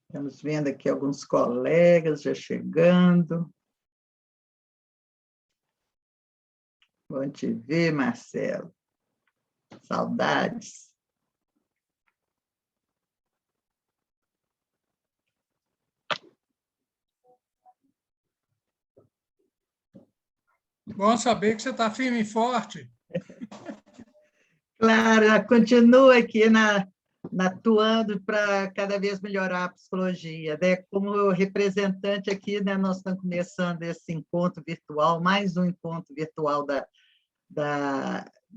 Estamos vendo aqui alguns colegas já chegando. Bom te ver, Marcelo. Saudades. Bom saber que você está firme e forte. Claro, continua aqui atuando para cada vez melhorar a psicologia, né? Como representante aqui, né, nós estamos começando esse encontro virtual, mais um encontro virtual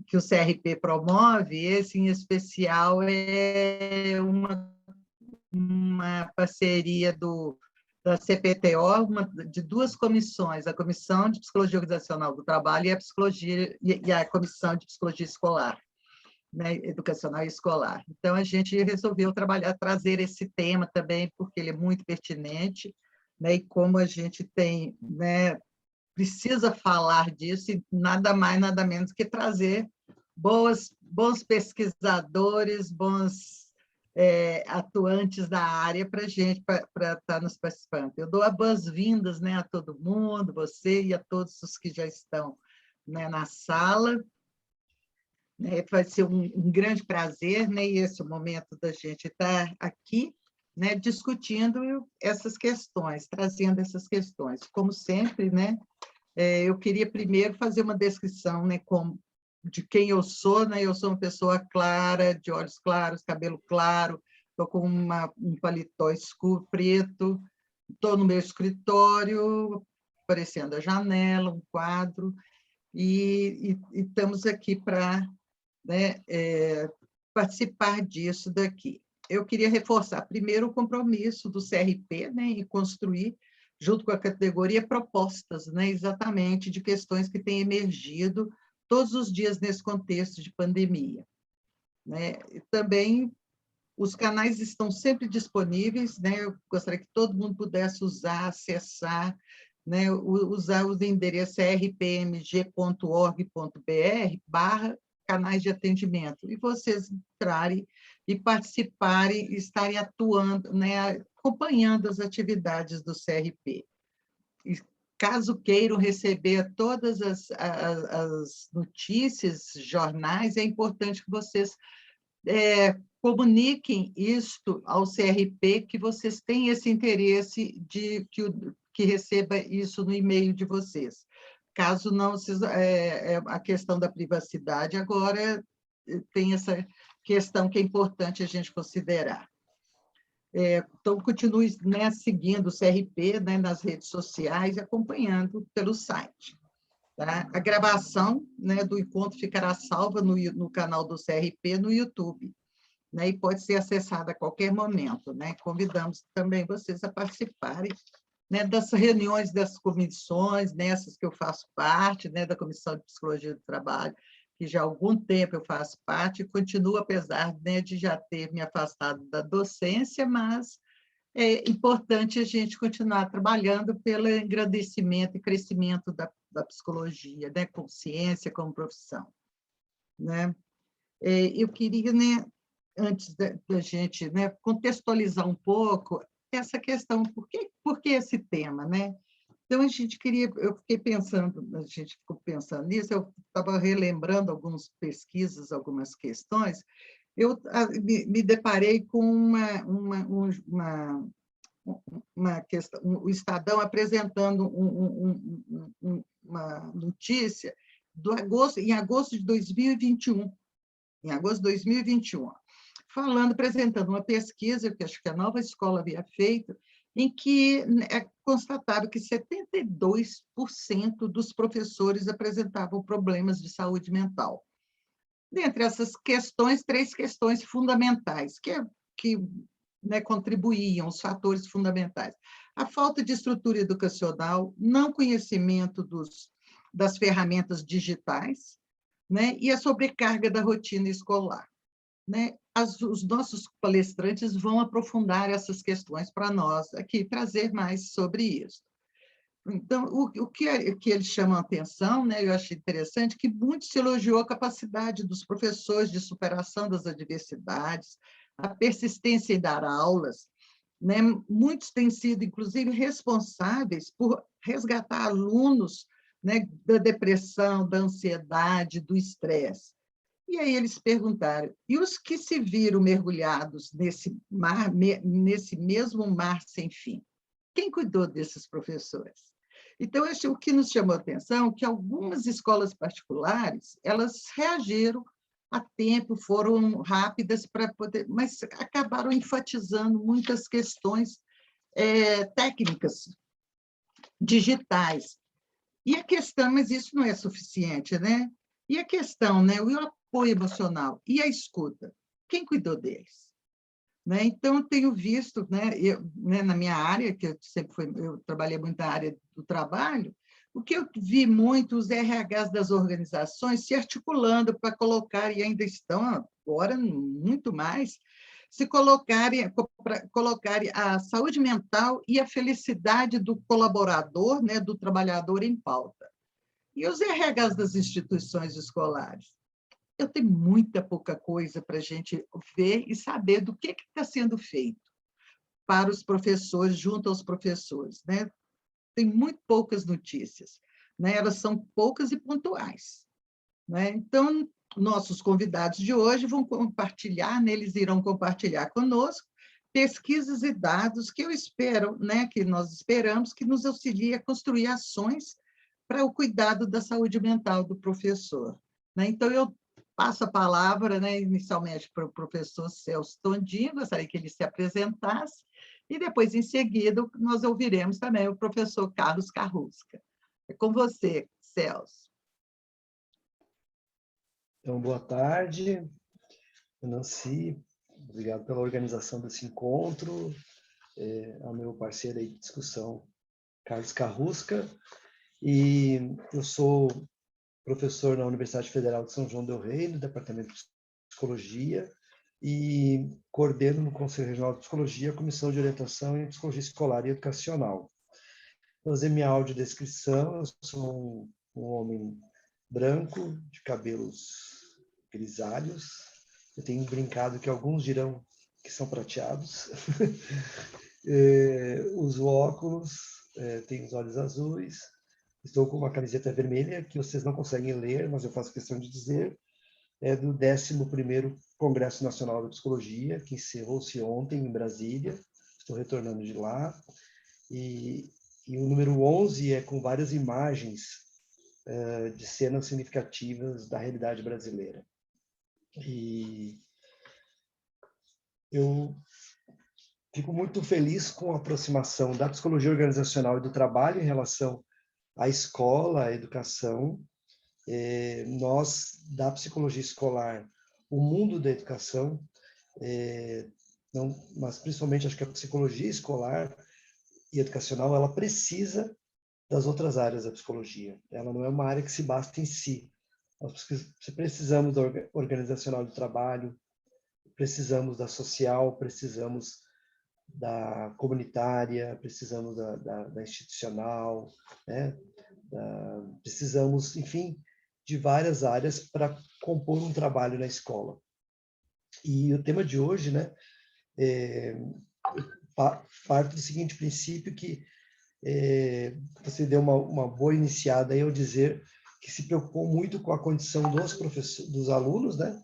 que o CRP promove. Esse, em especial, é uma parceria da CPTO, de duas comissões, a Comissão de Psicologia Organizacional do Trabalho e a Comissão de Psicologia Escolar, né, educacional e escolar. Então, a gente resolveu trazer esse tema também, porque ele é muito pertinente, né, e como a gente tem, né, precisa falar disso, e nada mais, nada menos que trazer bons pesquisadores, bons atuantes da área para a gente, para estar nos participando. Eu dou as boas-vindas, né, a todo mundo, você e a todos os que já estão, né, na sala. Vai ser um grande prazer, né, e esse é o momento da gente estar aqui, né, discutindo essas questões, trazendo essas questões. Como sempre, né, eu queria primeiro fazer uma descrição, né, de quem eu sou, né? Eu sou uma pessoa clara, de olhos claros, cabelo claro, estou com um paletó escuro, preto, estou no meu escritório, aparecendo a janela, um quadro, e estamos aqui para, né, participar disso daqui. Eu queria reforçar, primeiro, o compromisso do CRP, né, em construir, junto com a categoria, propostas, né, exatamente, de questões que têm emergido todos os dias nesse contexto de pandemia, né? E também os canais estão sempre disponíveis, né? Eu gostaria que todo mundo pudesse usar, acessar, né? Usar o endereço rpmg.org.br/canais de atendimento, e vocês entrarem e participarem, estarem atuando, né? Acompanhando as atividades do CRP. E, caso queiram receber todas as notícias, jornais, é importante que vocês comuniquem isto ao CRP, que vocês têm esse interesse de que receba isso no e-mail de vocês. Caso não, a questão da privacidade agora tem essa questão que é importante a gente considerar. Então, continue, né, seguindo o CRP, né, nas redes sociais e acompanhando pelo site. Tá? A gravação, né, do encontro ficará salva no canal do CRP no YouTube, né, e pode ser acessada a qualquer momento, né? Convidamos também vocês a participarem, né, das reuniões das comissões, nessas que eu faço parte, né, da Comissão de Psicologia do Trabalho, que já há algum tempo eu faço parte, e continuo, apesar, né, de já ter me afastado da docência, mas é importante a gente continuar trabalhando pelo engrandecimento e crescimento da psicologia, né, como ciência, como profissão, né? Eu queria, né, antes da gente, né, contextualizar um pouco essa questão, por que esse tema, né? Então, eu fiquei pensando, a gente ficou pensando nisso, eu estava relembrando algumas pesquisas, algumas questões, eu me deparei com uma questão, o Estadão apresentando uma notícia em agosto de 2021, apresentando uma pesquisa, que acho que a Nova Escola havia feito, em que é constatável que 72% dos professores apresentavam problemas de saúde mental. Dentre essas questões, 3 questões fundamentais, que né, contribuíam, os fatores fundamentais. A falta de estrutura educacional, não conhecimento das ferramentas digitais, né, e a sobrecarga da rotina escolar. Né? Os nossos palestrantes vão aprofundar essas questões para nós aqui, trazer mais sobre isso. Então, o que eles chamam a atenção, né, eu achei interessante, que muito se elogiou a capacidade dos professores de superação das adversidades, a persistência em dar aulas, né? Muitos têm sido, inclusive, responsáveis por resgatar alunos, né, da depressão, da ansiedade, do estresse. E aí eles perguntaram, e os que se viram mergulhados nesse mesmo mar sem fim? Quem cuidou desses professores? Então, o que nos chamou a atenção é que algumas escolas particulares, elas reagiram a tempo, foram rápidas para poder, mas acabaram enfatizando muitas questões técnicas, digitais. E a questão, mas isso não é suficiente, né? E a questão, né? O apoio emocional e a escuta, quem cuidou deles? Né? Então, eu tenho visto, né, na minha área, que eu trabalhei muito na área do trabalho, o que eu vi muito, os RHs das organizações se articulando para colocar, e ainda estão agora muito mais, se colocarem a saúde mental e a felicidade do colaborador, né, do trabalhador em pauta. E os RHs das instituições escolares? Eu tenho muita pouca coisa para a gente ver e saber do que está sendo feito para os professores, junto aos professores. Né? Tem muito poucas notícias, né? Elas são poucas e pontuais. Né? Então, nossos convidados de hoje vão compartilhar, né? Eles irão compartilhar conosco pesquisas e dados que eu espero, né? Que nós esperamos que nos auxiliem a construir ações para o cuidado da saúde mental do professor. Né? Então, eu passo a palavra, né, inicialmente para o professor Celso Tondino, gostaria que ele se apresentasse, e depois, em seguida, nós ouviremos também o professor Carlos Carrusca. É com você, Celso. Então, boa tarde, Nancy, obrigado pela organização desse encontro, ao meu parceiro aí de discussão, Carlos Carrusca, e eu sou professor na Universidade Federal de São João del Rei, no Departamento de Psicologia, e coordeno no Conselho Regional de Psicologia a Comissão de Orientação em Psicologia Escolar e Educacional. Vou fazer minha audiodescrição. Eu sou um homem branco, de cabelos grisalhos. Eu tenho brincado que alguns dirão que são prateados. Uso óculos, tenho os olhos azuis. Estou com uma camiseta vermelha, que vocês não conseguem ler, mas eu faço questão de dizer. É do 11º Congresso Nacional de Psicologia, que encerrou-se ontem em Brasília. Estou retornando de lá. E o número 11 é com várias imagens de cenas significativas da realidade brasileira. E eu fico muito feliz com a aproximação da psicologia organizacional e do trabalho em relação à escola, à educação. Nós, da psicologia escolar, o mundo da educação, mas principalmente acho que a psicologia escolar e educacional, ela precisa das outras áreas da psicologia. Ela não é uma área que se basta em si. Nós precisamos da organizacional do trabalho, precisamos da social, precisamos da comunitária, precisamos da institucional, né? Precisamos, enfim, de várias áreas para compor um trabalho na escola. E o tema de hoje, né, parte do seguinte princípio, que você deu uma boa iniciada aí ao dizer que se preocupou muito com a condição dos alunos, né?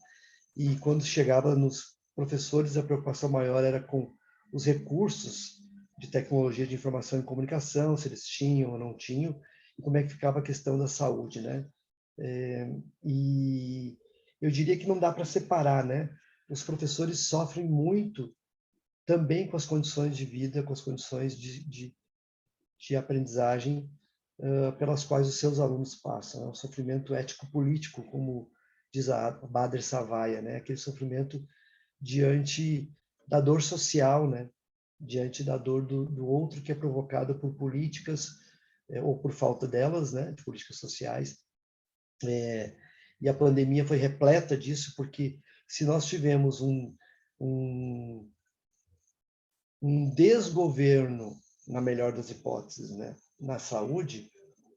E quando chegava nos professores, a preocupação maior era com os recursos de tecnologia de informação e comunicação, se eles tinham ou não tinham, e como é que ficava a questão da saúde, né? E eu diria que não dá para separar, né? Os professores sofrem muito também com as condições de vida, com as condições de aprendizagem pelas quais os seus alunos passam. É um sofrimento ético-político, como diz a Bader Savaia, né? Aquele sofrimento diante da dor social, né? Diante da dor do outro, que é provocada por políticas ou por falta delas, né, de políticas sociais. E a pandemia foi repleta disso, porque se nós tivemos um desgoverno, na melhor das hipóteses, né, na saúde,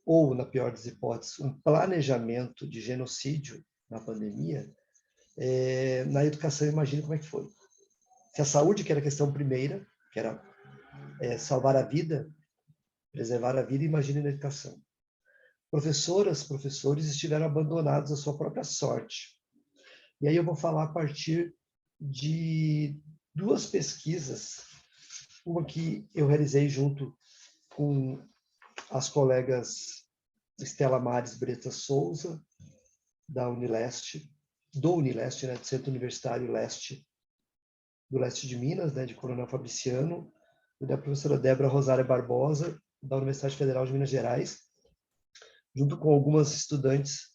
ou, na pior das hipóteses, um planejamento de genocídio na pandemia, na educação, imagine como é que foi. Se a saúde, que era a questão primeira, que era salvar a vida, preservar a vida, imagine na educação. Professoras, professores estiveram abandonados à sua própria sorte. E aí eu vou falar a partir de duas pesquisas, uma que eu realizei junto com as colegas Estela Mares Breta Souza, da Unileste, do Unileste, né, do Centro Universitário Leste, do Leste de Minas, né, de Coronel Fabriciano, e da professora Débora Rosária Barbosa, da Universidade Federal de Minas Gerais, junto com algumas estudantes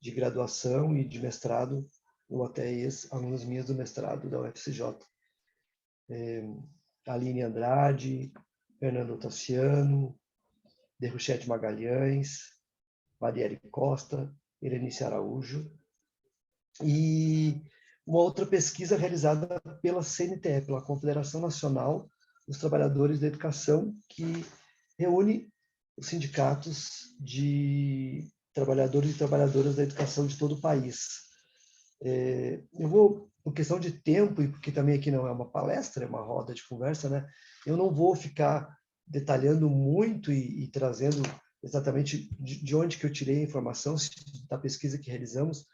de graduação e de mestrado, ou até ex-alunas minhas do mestrado da UFCJ. Aline Andrade, Fernando Tassiano, Derruchete Magalhães, Marielle Costa, Helenice Araújo, e uma outra pesquisa realizada pela CNTE, pela Confederação Nacional dos Trabalhadores da Educação, que reúne os sindicatos de trabalhadores e trabalhadoras da educação de todo o país. Eu vou, por questão de tempo, e porque também aqui não é uma palestra, é uma roda de conversa, né? Eu não vou ficar detalhando muito e trazendo exatamente de onde que eu tirei a informação, da pesquisa que realizamos,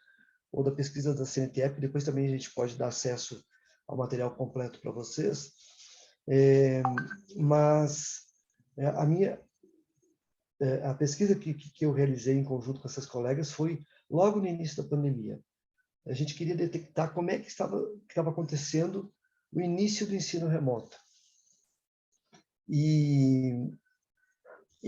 ou da pesquisa da CNTE, depois também a gente pode dar acesso ao material completo para vocês. Mas a pesquisa que eu realizei em conjunto com essas colegas foi logo no início da pandemia. A gente queria detectar como é que estava acontecendo o início do ensino remoto. E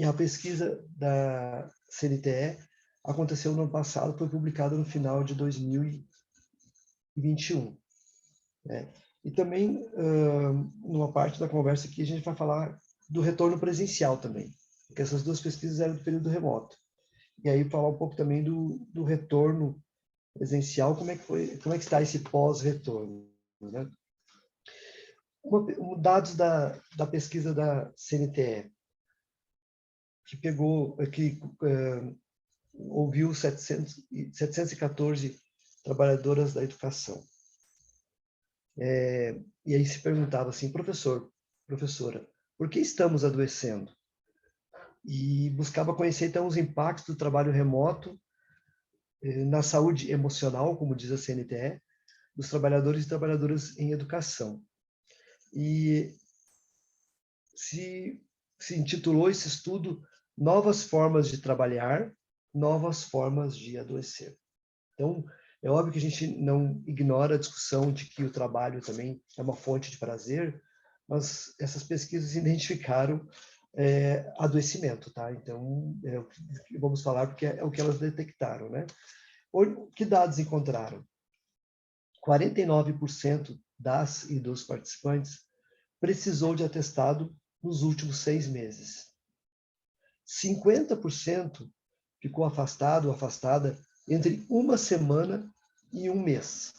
a pesquisa da CNTE aconteceu no ano passado, foi publicada no final de 2021. Né? E também, numa parte da conversa aqui, a gente vai falar do retorno presencial também, porque essas duas pesquisas eram do período remoto. E aí falar um pouco também do retorno presencial, como é que está esse pós-retorno, né? Dados da pesquisa da CNTE, que ouviu 714 trabalhadoras da educação. E aí se perguntava assim, professor, professora, por que estamos adoecendo? E buscava conhecer, então, os impactos do trabalho remoto na saúde emocional, como diz a CNTE, dos trabalhadores e trabalhadoras em educação. E se intitulou esse estudo Novas Formas de Trabalhar, Novas Formas de Adoecer. Então, é óbvio que a gente não ignora a discussão de que o trabalho também é uma fonte de prazer, mas essas pesquisas identificaram adoecimento, tá? Então, vamos falar porque é o que elas detectaram, né? Que dados encontraram? 49% das e dos participantes precisou de atestado nos últimos 6 meses. 50% ficou afastado ou afastada entre uma semana e um mês.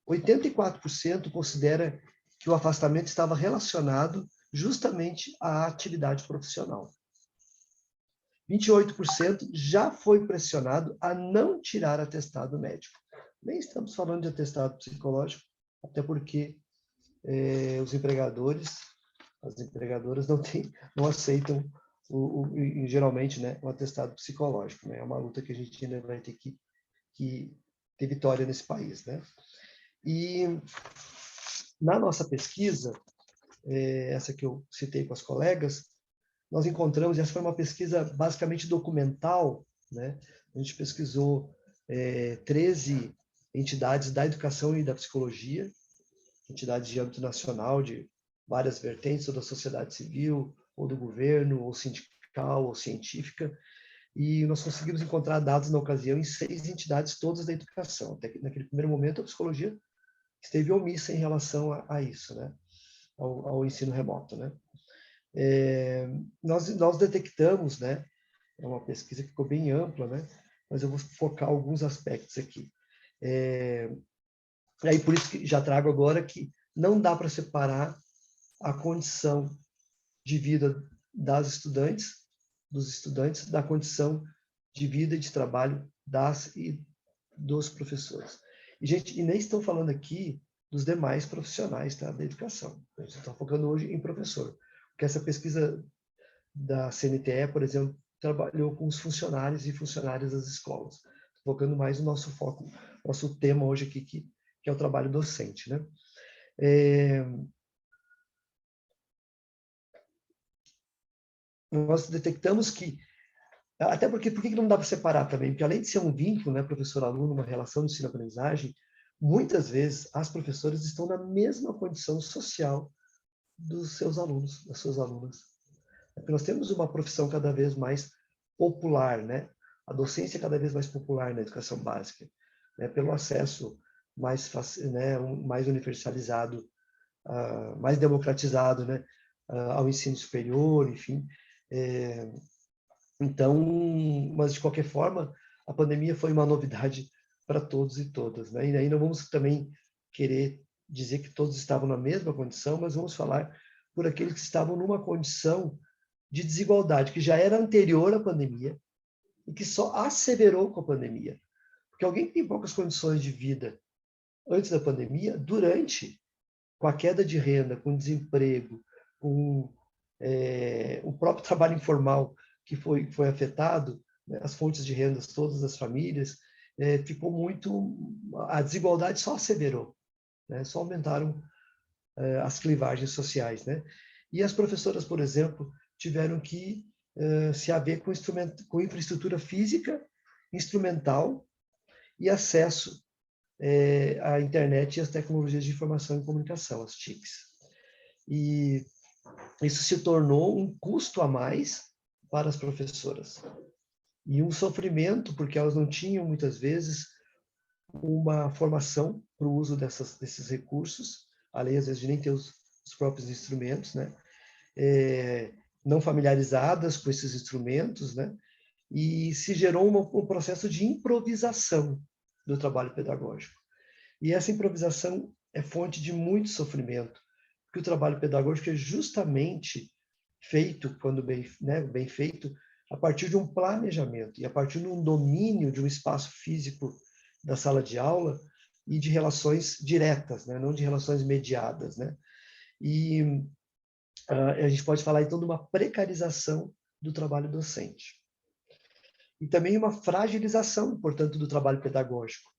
84% considera que o afastamento estava relacionado justamente à atividade profissional. 28% já foi pressionado a não tirar atestado médico. Nem estamos falando de atestado psicológico, até porque os empregadores, as empregadoras não aceitam geralmente, né, um atestado psicológico. Né? É uma luta que a gente ainda vai ter que ter vitória nesse país. Né? E na nossa pesquisa, essa que eu citei com as colegas, nós encontramos, essa foi uma pesquisa basicamente documental, né? A gente pesquisou 13 entidades da educação e da psicologia, entidades de âmbito nacional, de várias vertentes, ou da sociedade civil, ou do governo, ou sindical, ou científica, e nós conseguimos encontrar dados na ocasião em 6 entidades, todas da educação. Até que, naquele primeiro momento, a psicologia esteve omissa em relação a isso, né? Ao ensino remoto, né? Nós detectamos, né? É uma pesquisa que ficou bem ampla, né? Mas eu vou focar alguns aspectos aqui. Aí por isso que já trago agora que não dá para separar a condição de vida dos estudantes, da condição de vida e de trabalho das e dos professores. E, gente, e nem estou falando aqui dos demais profissionais, tá, da educação. A gente está focando hoje em professor. Porque essa pesquisa da CNTE, por exemplo, trabalhou com os funcionários e funcionárias das escolas, focando mais no nosso foco, nosso tema hoje aqui, que é o trabalho docente, né? Nós detectamos que, até porque, por que não dá para separar também? Porque além de ser um vínculo, né, professor-aluno, uma relação de ensino-aprendizagem, muitas vezes as professoras estão na mesma condição social dos seus alunos, das suas alunas. Porque nós temos uma profissão cada vez mais popular, né? A docência é cada vez mais popular na educação básica, né? Pelo acesso mais fácil, né? Mais universalizado, mais democratizado, né? Ao ensino superior, enfim. Então, mas de qualquer forma, a pandemia foi uma novidade para todos e todas, né? E aí não vamos também querer dizer que todos estavam na mesma condição, mas vamos falar por aqueles que estavam numa condição de desigualdade que já era anterior à pandemia e que só asseverou com a pandemia. Porque alguém que tem poucas condições de vida antes da pandemia, durante, com a queda de renda, com o desemprego, com o próprio trabalho informal que foi afetado, né, as fontes de rendas todas das famílias, ficou muito... A desigualdade só asseverou, né, só aumentaram as clivagens sociais, né? E as professoras, por exemplo, tiveram que se haver com infraestrutura física, instrumental e acesso à internet e às tecnologias de informação e comunicação, as TICs. E isso se tornou um custo a mais para as professoras. E um sofrimento, porque elas não tinham, muitas vezes, uma formação para o uso desses recursos, além, às vezes, de nem ter os próprios instrumentos, né? Não familiarizadas com esses instrumentos, né? E se gerou um processo de improvisação do trabalho pedagógico. E essa improvisação é fonte de muito sofrimento, porque o trabalho pedagógico é justamente feito, quando bem feito, a partir de um planejamento e a partir de um domínio de um espaço físico da sala de aula e de relações diretas, né? Não de relações mediadas, né? E a gente pode falar, então, de uma precarização do trabalho docente. E também uma fragilização, portanto, do trabalho pedagógico,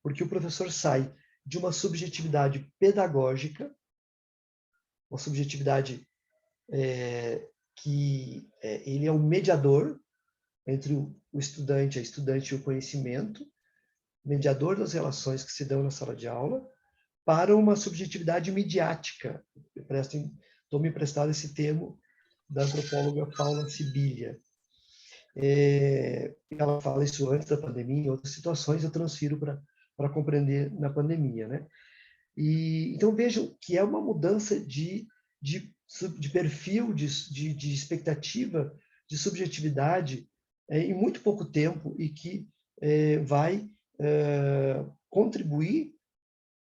porque o professor sai de uma subjetividade pedagógica, uma subjetividade que ele é um mediador entre o estudante, a estudante e o conhecimento, mediador das relações que se dão na sala de aula, para uma subjetividade midiática. Estou me emprestado esse termo da antropóloga Paula Sibilia. Ela fala isso antes da pandemia, em outras situações eu transfiro para compreender na pandemia, né? Então vejam que é uma mudança de perfil, de expectativa, de subjetividade em muito pouco tempo e que vai contribuir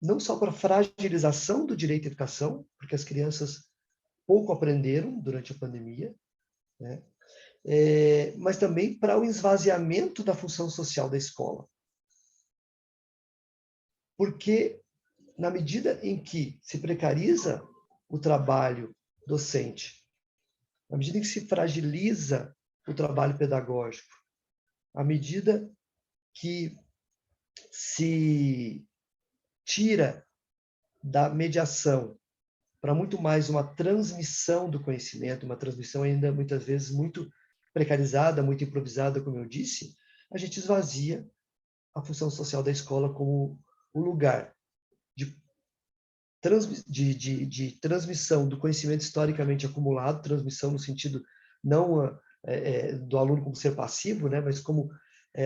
não só para a fragilização do direito à educação, porque as crianças pouco aprenderam durante a pandemia, né? Mas também para o esvaziamento da função social da escola. Porque, na medida em que se precariza o trabalho docente, na medida em que se fragiliza o trabalho pedagógico, à medida que se tira da mediação para muito mais uma transmissão do conhecimento, uma transmissão ainda muitas vezes muito precarizada, muito improvisada, como eu disse, a gente esvazia a função social da escola como um lugar de transmissão do conhecimento historicamente acumulado, transmissão no sentido não do aluno como ser passivo, né, mas como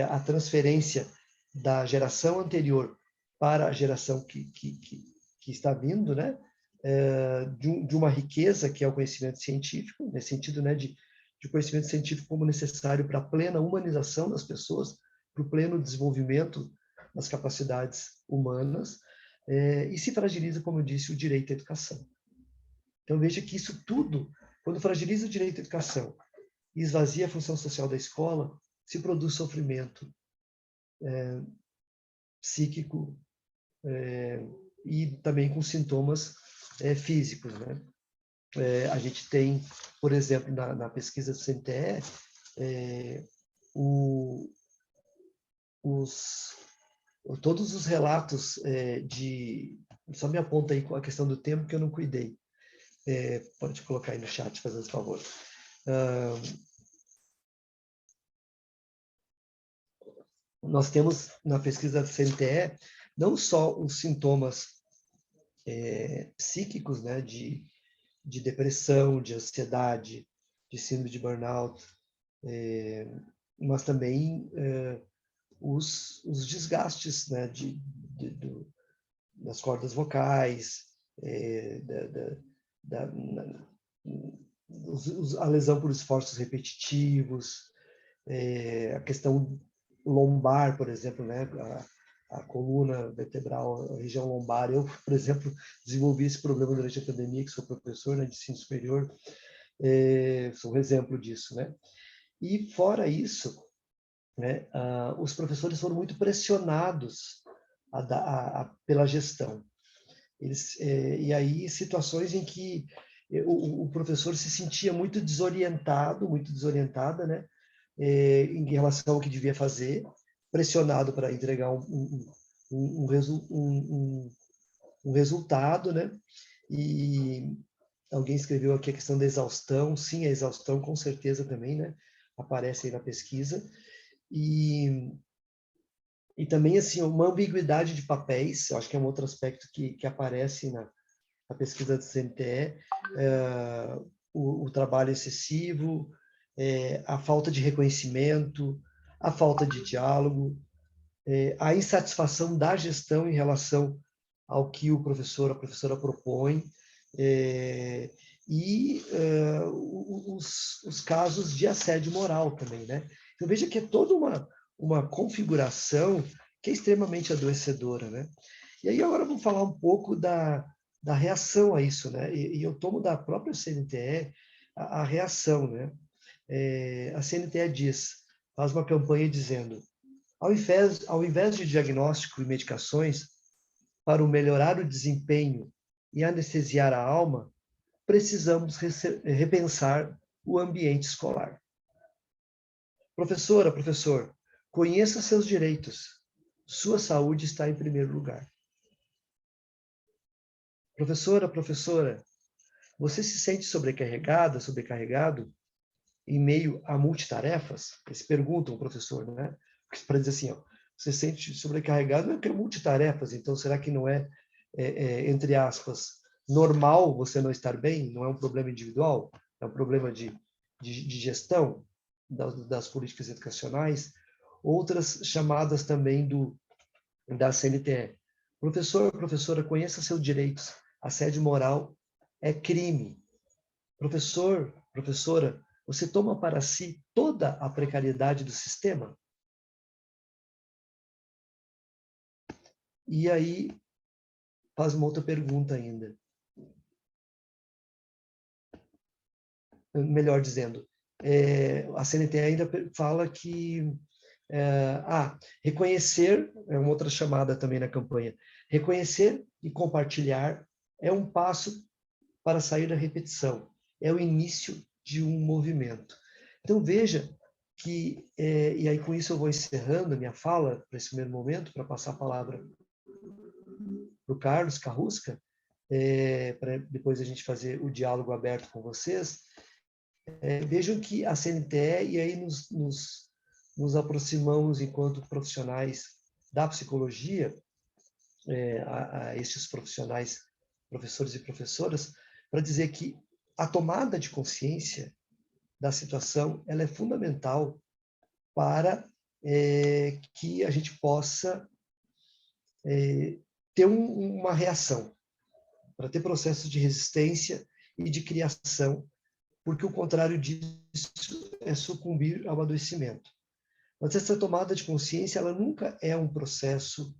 a transferência da geração anterior para a geração que está vindo, né, de uma riqueza que é o conhecimento científico, nesse sentido, né, de conhecimento científico como necessário para a plena humanização das pessoas, para o pleno desenvolvimento das capacidades humanas, e se fragiliza, como eu disse, o direito à educação. Então, veja que isso tudo, quando fragiliza o direito à educação e esvazia a função social da escola, se produz sofrimento psíquico e também com sintomas físicos, né? A gente tem, por exemplo, na pesquisa do CNTE, todos os relatos Só me aponta aí com a questão do tempo que eu não cuidei. Pode colocar aí no chat, fazendo favor. Nós temos na pesquisa do CNTE não só os sintomas psíquicos, né, de depressão, de ansiedade, de síndrome de burnout, mas também os desgastes, né, das cordas vocais, a lesão por esforços repetitivos, a questão lombar, por exemplo, né, a coluna vertebral, a região lombar. Eu, por exemplo, desenvolvi esse problema durante a pandemia, que sou professor, né, de ensino superior, sou um exemplo disso, né? E fora isso, né, os professores foram muito pressionados pela gestão. E aí situações em que o professor se sentia muito desorientado, muito desorientada, né, em relação ao que devia fazer, pressionado para entregar um resultado, né? E alguém escreveu aqui a questão da exaustão. Sim, a exaustão com certeza também, né, aparece aí na pesquisa. E também, assim, uma ambiguidade de papéis, eu acho que é um outro aspecto que aparece na pesquisa do CNTE, o trabalho excessivo, a falta de reconhecimento, a falta de diálogo, a insatisfação da gestão em relação ao que o professor, a professora propõe, e os casos de assédio moral também, né? Então, veja que é toda uma configuração que é extremamente adoecedora, né? E aí agora vamos falar um pouco da reação a isso, né? E eu tomo da própria CNTE a reação, né? A CNTE faz uma campanha dizendo: ao invés de diagnóstico e medicações para melhorar o desempenho e anestesiar a alma, precisamos repensar o ambiente escolar. Professora, professor, conheça seus direitos. Sua saúde está em primeiro lugar. Professora, professora, você se sente sobrecarregada, sobrecarregado em meio a multitarefas? Eles perguntam ao professor, né? Para dizer assim, ó, você se sente sobrecarregado, não é que é multitarefas, então será que não entre aspas, normal você não estar bem? Não é um problema individual? É um problema de gestão das políticas educacionais? Outras chamadas também da CNTE. Professor, professora, conheça seus direitos. Assédio moral é crime. Professor, professora, você toma para si toda a precariedade do sistema? E aí faz uma outra pergunta ainda. Melhor dizendo, a CNT ainda fala que reconhecer, é uma outra chamada também na campanha, reconhecer e compartilhar é um passo para sair da repetição, é o início de um movimento. Então, veja que, e aí com isso eu vou encerrando a minha fala para esse primeiro momento, para passar a palavra para o Carlos Carrusca, para depois a gente fazer o diálogo aberto com vocês. Vejam que a CNTE, e aí nos aproximamos enquanto profissionais da psicologia, a esses profissionais, professores e professoras, para dizer que a tomada de consciência da situação ela é fundamental para que a gente possa ter uma reação. para ter processos de resistência e de criação, porque o contrário disso é sucumbir ao adoecimento. Mas essa tomada de consciência, ela nunca é um processo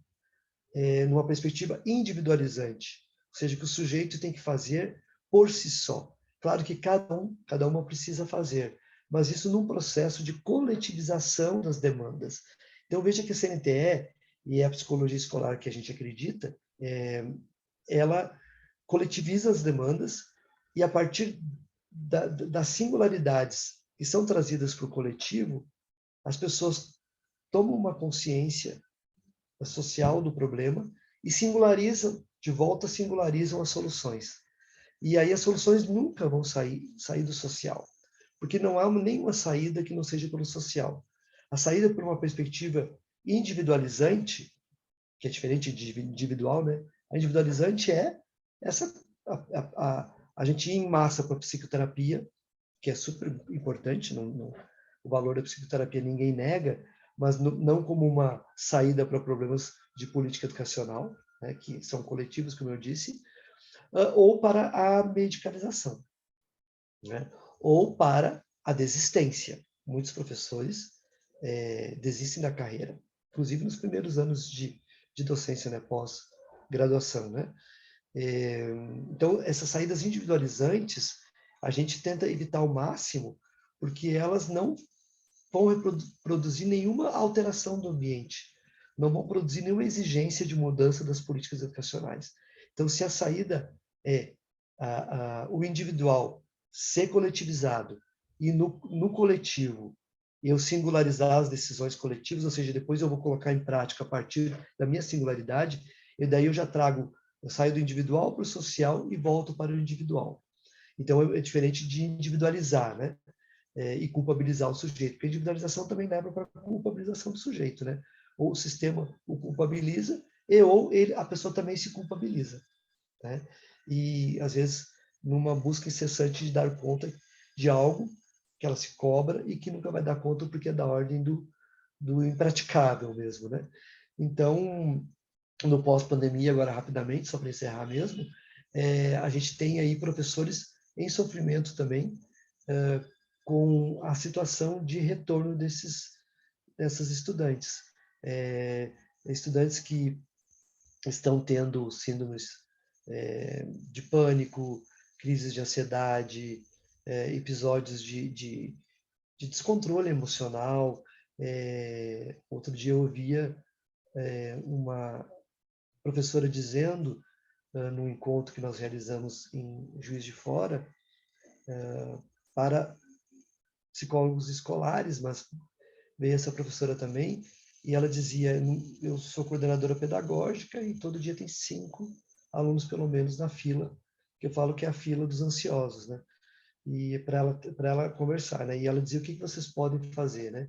numa perspectiva individualizante, ou seja, que o sujeito tem que fazer por si só. Claro que cada uma precisa fazer, mas isso num processo de coletivização das demandas. Então, veja que a CNTE e a psicologia escolar que a gente acredita, ela coletiviza as demandas e, a partir das singularidades que são trazidas para o coletivo, as pessoas tomam uma consciência social do problema e singularizam as soluções. E aí as soluções nunca vão sair do social, porque não há nenhuma saída que não seja pelo social. A saída por uma perspectiva individualizante, que é diferente de individual, né? A individualizante é essa a gente ir em massa para a psicoterapia, que é super importante, o valor da psicoterapia ninguém nega, mas não como uma saída para problemas de política educacional, né, que são coletivos, como eu disse, ou para a medicalização, né, ou para a desistência. Muitos professores desistem da carreira, inclusive nos primeiros anos de docência, né, pós-graduação, né? Então, essas saídas individualizantes, a gente tenta evitar ao máximo, porque elas não vão produzir nenhuma alteração do ambiente, não vão produzir nenhuma exigência de mudança das políticas educacionais. Então, se a saída é o individual ser coletivizado e no coletivo eu singularizar as decisões coletivas, ou seja, depois eu vou colocar em prática a partir da minha singularidade, e daí eu saio do individual para o social e volto para o individual. Então, é diferente de individualizar, né? E culpabilizar o sujeito, porque a individualização também leva para a culpabilização do sujeito, né? Ou o sistema o culpabiliza, a pessoa também se culpabiliza, né? E, às vezes, numa busca incessante de dar conta de algo que ela se cobra e que nunca vai dar conta porque é da ordem do impraticável mesmo, né? Então, no pós-pandemia, agora rapidamente, só para encerrar mesmo, a gente tem aí professores em sofrimento também, com a situação de retorno dessas estudantes. Estudantes que estão tendo síndromes de pânico, crises de ansiedade, episódios de descontrole emocional. Outro dia eu ouvia uma professora dizendo, num encontro que nós realizamos em Juiz de Fora, para psicólogos escolares, mas veio essa professora também, e ela dizia, eu sou coordenadora pedagógica e todo dia tem 5 alunos, pelo menos, na fila, que eu falo que é a fila dos ansiosos, né? E para ela conversar, né? E ela dizia, o que vocês podem fazer, né?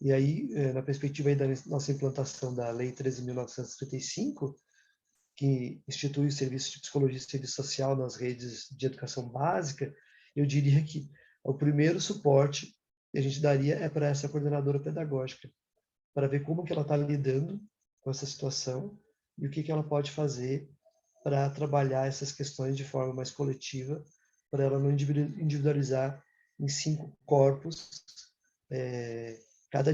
E aí, na perspectiva aí da nossa implantação da Lei 13.935, que institui o serviço de psicologia e serviço social nas redes de educação básica, eu diria que o primeiro suporte que a gente daria é para essa coordenadora pedagógica, para ver como que ela está lidando com essa situação e o que ela pode fazer para trabalhar essas questões de forma mais coletiva, para ela não individualizar em 5 corpos a cada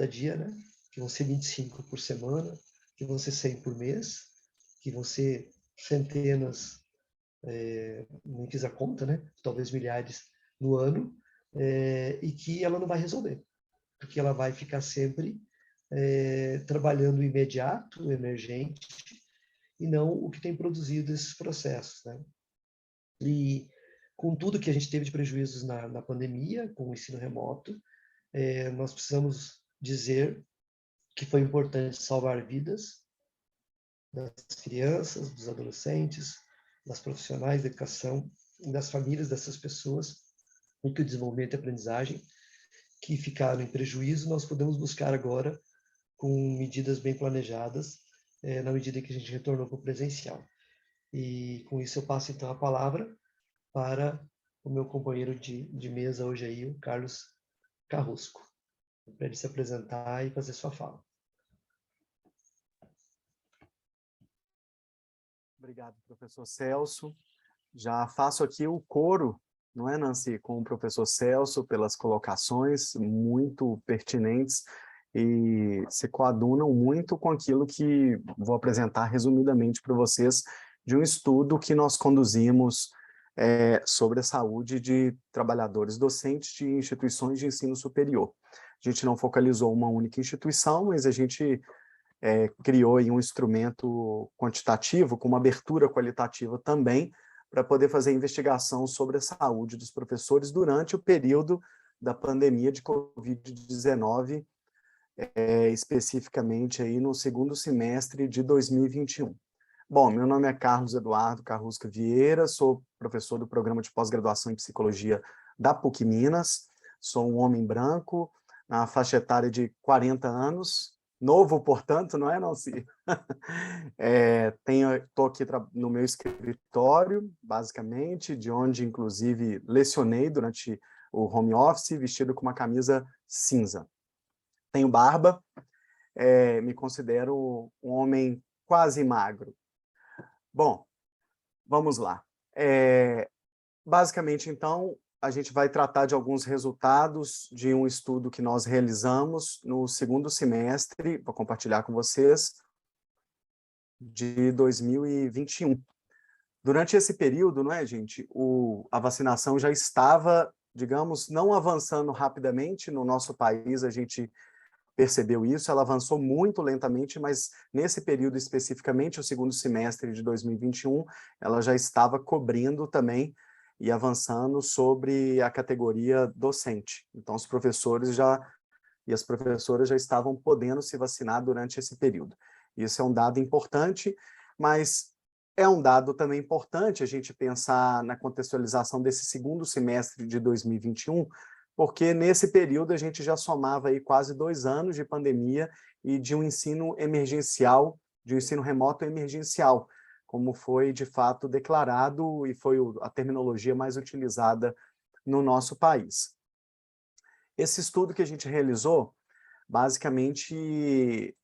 dia, né? Que vão ser 25 por semana, que vão ser 100 por mês, que vão ser centenas, não quis a conta, né? Talvez milhares no ano, e que ela não vai resolver, porque ela vai ficar sempre trabalhando o imediato, o emergente, e não o que tem produzido esses processos, né? E com tudo que a gente teve de prejuízos na pandemia, com o ensino remoto, nós precisamos dizer que foi importante salvar vidas das crianças, dos adolescentes, das profissionais da educação, das famílias dessas pessoas, e que o desenvolvimento e aprendizagem que ficaram em prejuízo, nós podemos buscar agora com medidas bem planejadas, na medida que a gente retornou para o presencial. E com isso eu passo então a palavra para o meu companheiro de mesa hoje aí, o Carlos Carrusco, para ele se apresentar e fazer sua fala. Obrigado, professor Celso. Já faço aqui o coro, não é, Nancy, com o professor Celso, pelas colocações muito pertinentes e se coadunam muito com aquilo que vou apresentar resumidamente para vocês, de um estudo que nós conduzimos sobre a saúde de trabalhadores docentes de instituições de ensino superior. A gente não focalizou uma única instituição, mas a gente criou aí um instrumento quantitativo, com uma abertura qualitativa também, para poder fazer investigação sobre a saúde dos professores durante o período da pandemia de Covid-19, especificamente aí no segundo semestre de 2021. Bom, meu nome é Carlos Eduardo Carrusca Vieira, sou professor do programa de pós-graduação em psicologia da PUC Minas, sou um homem branco, na faixa etária de 40 anos, novo, portanto, não é, Nancy? Estou aqui no meu escritório, basicamente, de onde, inclusive, lecionei durante o home office, vestido com uma camisa cinza. Tenho barba, me considero um homem quase magro. Bom, vamos lá. Basicamente, então, a gente vai tratar de alguns resultados de um estudo que nós realizamos no segundo semestre, vou compartilhar com vocês, de 2021. Durante esse período, não é, gente, a vacinação já estava, digamos, não avançando rapidamente no nosso país, a gente percebeu isso, ela avançou muito lentamente, mas nesse período especificamente, o segundo semestre de 2021, ela já estava cobrindo também e avançando sobre a categoria docente. Então, os professores e as professoras já estavam podendo se vacinar durante esse período. Isso é um dado importante, mas é um dado também importante a gente pensar na contextualização desse segundo semestre de 2021, porque nesse período a gente já somava aí quase 2 anos de pandemia e de um ensino emergencial, de um ensino remoto emergencial, como foi de fato declarado e foi a terminologia mais utilizada no nosso país. Esse estudo que a gente realizou, basicamente,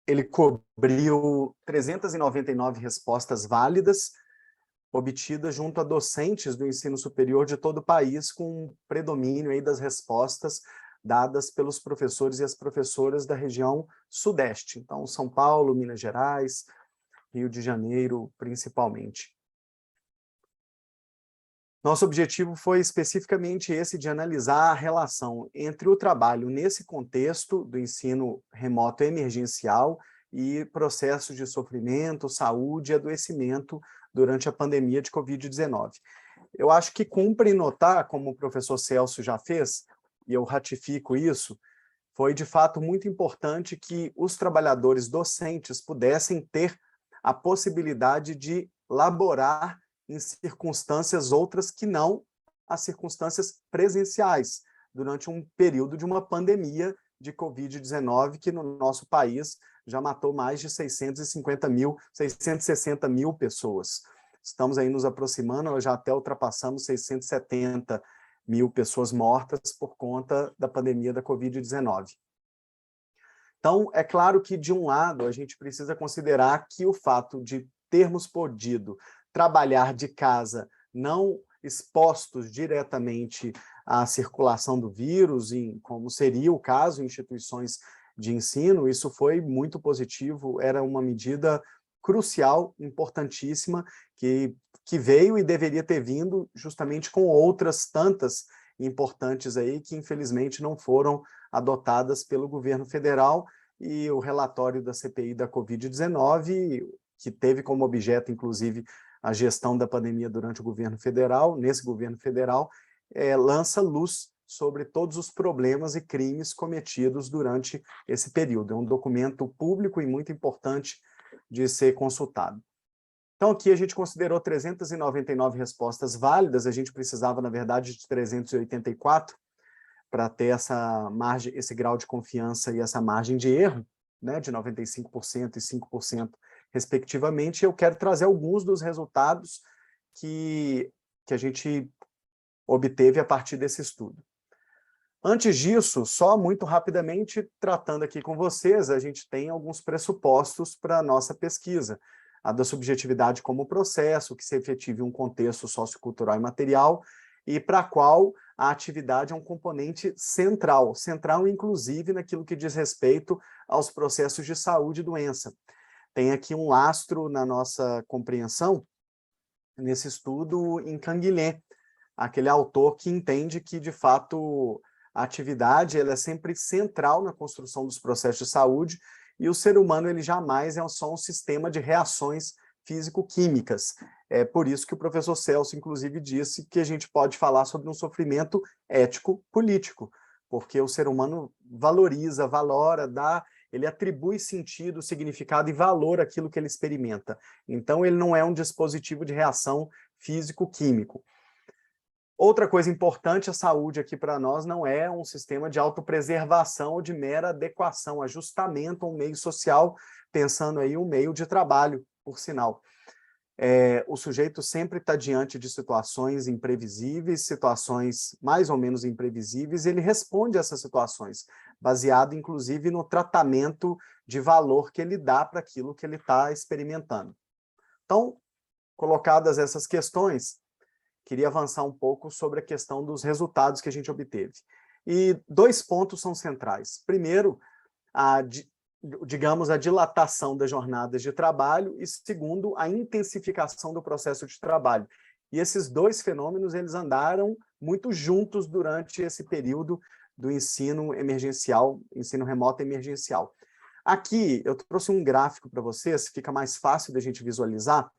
ele cobriu 399 respostas válidas, obtidas junto a docentes do ensino superior de todo o país, com um predomínio aí das respostas dadas pelos professores e as professoras da região sudeste, então São Paulo, Minas Gerais, Rio de Janeiro, principalmente. Nosso objetivo foi especificamente esse, de analisar a relação entre o trabalho nesse contexto do ensino remoto emergencial e processos de sofrimento, saúde e adoecimento durante a pandemia de Covid-19. Eu acho que cumpre notar, como o professor Celso já fez, e eu ratifico isso, foi de fato muito importante que os trabalhadores docentes pudessem ter a possibilidade de laborar em circunstâncias outras que não as circunstâncias presenciais, durante um período de uma pandemia de Covid-19, que no nosso país já matou mais de 660 mil pessoas. Estamos aí nos aproximando, já até ultrapassamos 670 mil pessoas mortas por conta da pandemia da Covid-19. Então, é claro que, de um lado, a gente precisa considerar que o fato de termos podido trabalhar de casa, não expostos diretamente à circulação do vírus, como seria o caso em instituições de ensino, isso foi muito positivo, era uma medida crucial, importantíssima, que veio e deveria ter vindo justamente com outras tantas importantes aí, que infelizmente não foram adotadas pelo governo federal, e o relatório da CPI da Covid-19, que teve como objeto, inclusive, a gestão da pandemia durante o governo federal, nesse governo federal, lança luz sobre todos os problemas e crimes cometidos durante esse período. É um documento público e muito importante de ser consultado. Então, aqui a gente considerou 399 respostas válidas, a gente precisava, na verdade, de 384 para ter essa margem, esse grau de confiança e essa margem de erro, né, de 95% e 5%, respectivamente. Eu quero trazer alguns dos resultados que a gente obteve a partir desse estudo. Antes disso, só muito rapidamente, tratando aqui com vocês, a gente tem alguns pressupostos para a nossa pesquisa. A da subjetividade como processo, que se efetive um contexto sociocultural e material, e para a qual a atividade é um componente central, inclusive naquilo que diz respeito aos processos de saúde e doença. Tem aqui um lastro na nossa compreensão, nesse estudo em Canguilhem, aquele autor que entende que, de fato, a atividade ela é sempre central na construção dos processos de saúde e o ser humano ele jamais é só um sistema de reações físico-químicas. É por isso que o professor Celso, inclusive, disse que a gente pode falar sobre um sofrimento ético-político, porque o ser humano valoriza, valora, ele atribui sentido, significado e valor àquilo que ele experimenta. Então, ele não é um dispositivo de reação físico-químico. Outra coisa importante, a saúde aqui para nós não é um sistema de autopreservação ou de mera adequação, ajustamento a um meio social, pensando aí um meio de trabalho, por sinal. O sujeito sempre está diante de situações imprevisíveis, situações mais ou menos imprevisíveis, e ele responde a essas situações, baseado, inclusive, no tratamento de valor que ele dá para aquilo que ele está experimentando. Então, colocadas essas questões, queria avançar um pouco sobre a questão dos resultados que a gente obteve. E 2 pontos são centrais. Primeiro, digamos, a dilatação das jornadas de trabalho e, segundo, a intensificação do processo de trabalho. E esses 2 fenômenos, eles andaram muito juntos durante esse período do ensino emergencial, ensino remoto emergencial. Aqui, eu trouxe um gráfico para vocês, fica mais fácil da gente visualizar,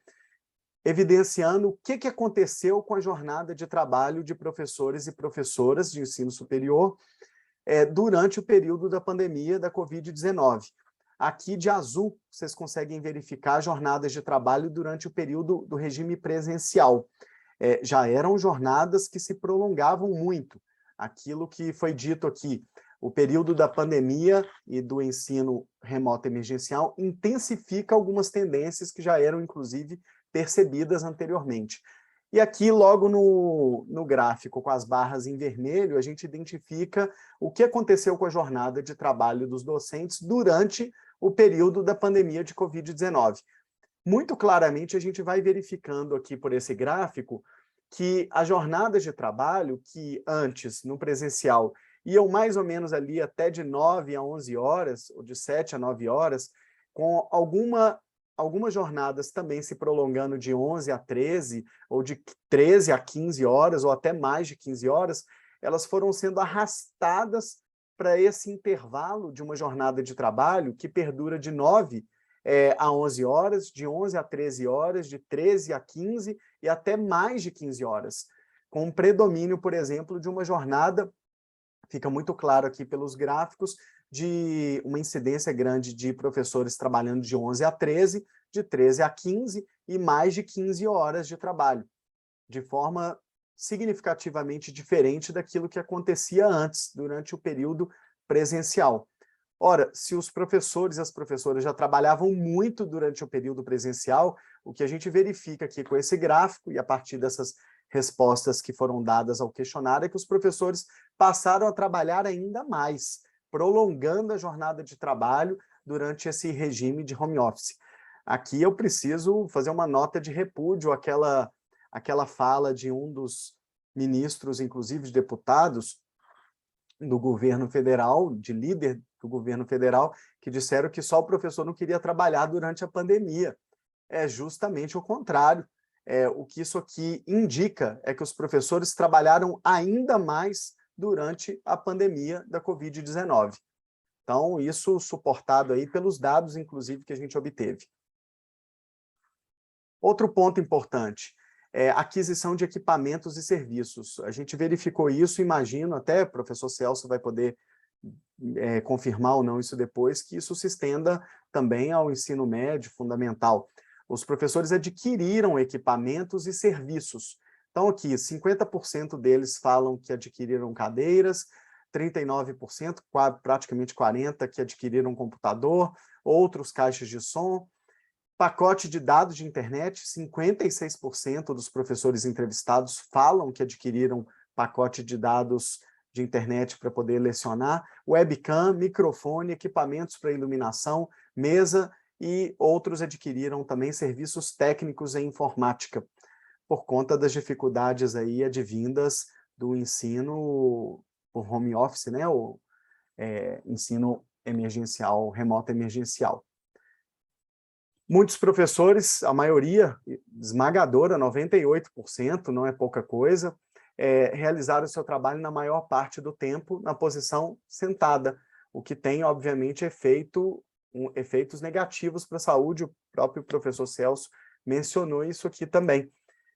evidenciando o que aconteceu com a jornada de trabalho de professores e professoras de ensino superior durante o período da pandemia da Covid-19. Aqui, de azul, vocês conseguem verificar jornadas de trabalho durante o período do regime presencial. Já eram jornadas que se prolongavam muito. Aquilo que foi dito aqui, o período da pandemia e do ensino remoto emergencial intensifica algumas tendências que já eram, inclusive, percebidas anteriormente. E aqui, logo no gráfico, com as barras em vermelho, a gente identifica o que aconteceu com a jornada de trabalho dos docentes durante o período da pandemia de Covid-19. Muito claramente, a gente vai verificando aqui por esse gráfico que as jornadas de trabalho, que antes, no presencial, iam mais ou menos ali até de 9 a 11 horas, ou de 7 a 9 horas, com algumas jornadas também se prolongando de 11 a 13, ou de 13 a 15 horas, ou até mais de 15 horas, elas foram sendo arrastadas para esse intervalo de uma jornada de trabalho que perdura de 9 a 11 horas, de 11 a 13 horas, de 13 a 15 e até mais de 15 horas, com um predomínio, por exemplo, de uma jornada, fica muito claro aqui pelos gráficos, de uma incidência grande de professores trabalhando de 11 a 13, de 13 a 15 e mais de 15 horas de trabalho, de forma significativamente diferente daquilo que acontecia antes, durante o período presencial. Ora, se os professores e as professoras já trabalhavam muito durante o período presencial, o que a gente verifica aqui com esse gráfico, e a partir dessas respostas que foram dadas ao questionário, é que os professores passaram a trabalhar ainda mais, prolongando a jornada de trabalho durante esse regime de home office. Aqui eu preciso fazer uma nota de repúdio àquela fala de um dos ministros, inclusive de deputados, do governo federal, de líder do governo federal, que disseram que só o professor não queria trabalhar durante a pandemia. É justamente o contrário. O que isso aqui indica é que os professores trabalharam ainda mais durante a pandemia da Covid-19. Então, isso suportado aí pelos dados, inclusive, que a gente obteve. Outro ponto importante é a aquisição de equipamentos e serviços. A gente verificou isso, imagino, até o professor Celso vai poder confirmar ou não isso depois, que isso se estenda também ao ensino médio fundamental. Os professores adquiriram equipamentos e serviços. Então, aqui, 50% deles falam que adquiriram cadeiras, 39%, praticamente 40%, que adquiriram computador, outros caixas de som. Pacote de dados de internet, 56% dos professores entrevistados falam que adquiriram pacote de dados de internet para poder lecionar, webcam, microfone, equipamentos para iluminação, mesa, e outros adquiriram também serviços técnicos em informática, por conta das dificuldades aí advindas do ensino por home office, né, o ensino emergencial, remoto emergencial. Muitos professores, a maioria esmagadora, 98%, não é pouca coisa, realizaram o seu trabalho na maior parte do tempo na posição sentada, o que tem, obviamente, efeitos negativos para a saúde. O próprio professor Celso mencionou isso aqui também.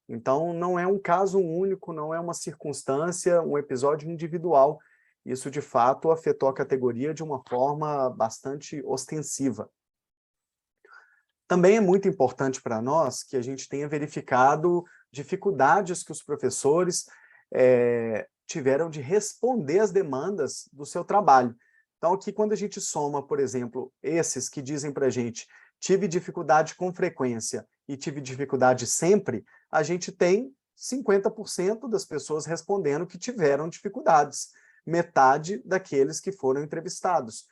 Então, não é um caso único, não é uma circunstância, um episódio individual. Isso, de fato, afetou a categoria de uma forma bastante ostensiva. Também é muito importante para nós que a gente tenha verificado dificuldades que os professores tiveram de responder às demandas do seu trabalho. Então, aqui, quando a gente soma, por exemplo, esses que dizem para a gente tive dificuldade com frequência e tive dificuldade sempre, a gente tem 50% das pessoas respondendo que tiveram dificuldades, metade daqueles que foram entrevistados.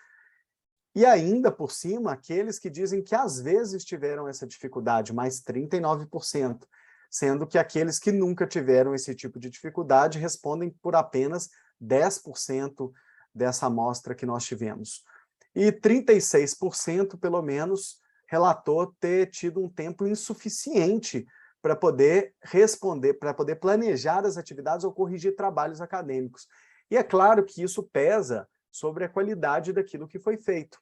E ainda, por cima, aqueles que dizem que às vezes tiveram essa dificuldade, mais 39%, sendo que aqueles que nunca tiveram esse tipo de dificuldade respondem por apenas 10% dessa amostra que nós tivemos. E 36%, pelo menos, relatou ter tido um tempo insuficiente para poder responder, para poder planejar as atividades ou corrigir trabalhos acadêmicos. E é claro que isso pesa sobre a qualidade daquilo que foi feito.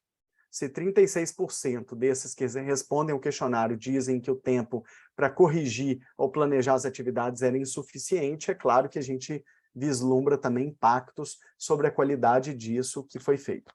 Se 36% desses que respondem ao questionário dizem que o tempo para corrigir ou planejar as atividades era insuficiente, é claro que a gente vislumbra também impactos sobre a qualidade disso que foi feito.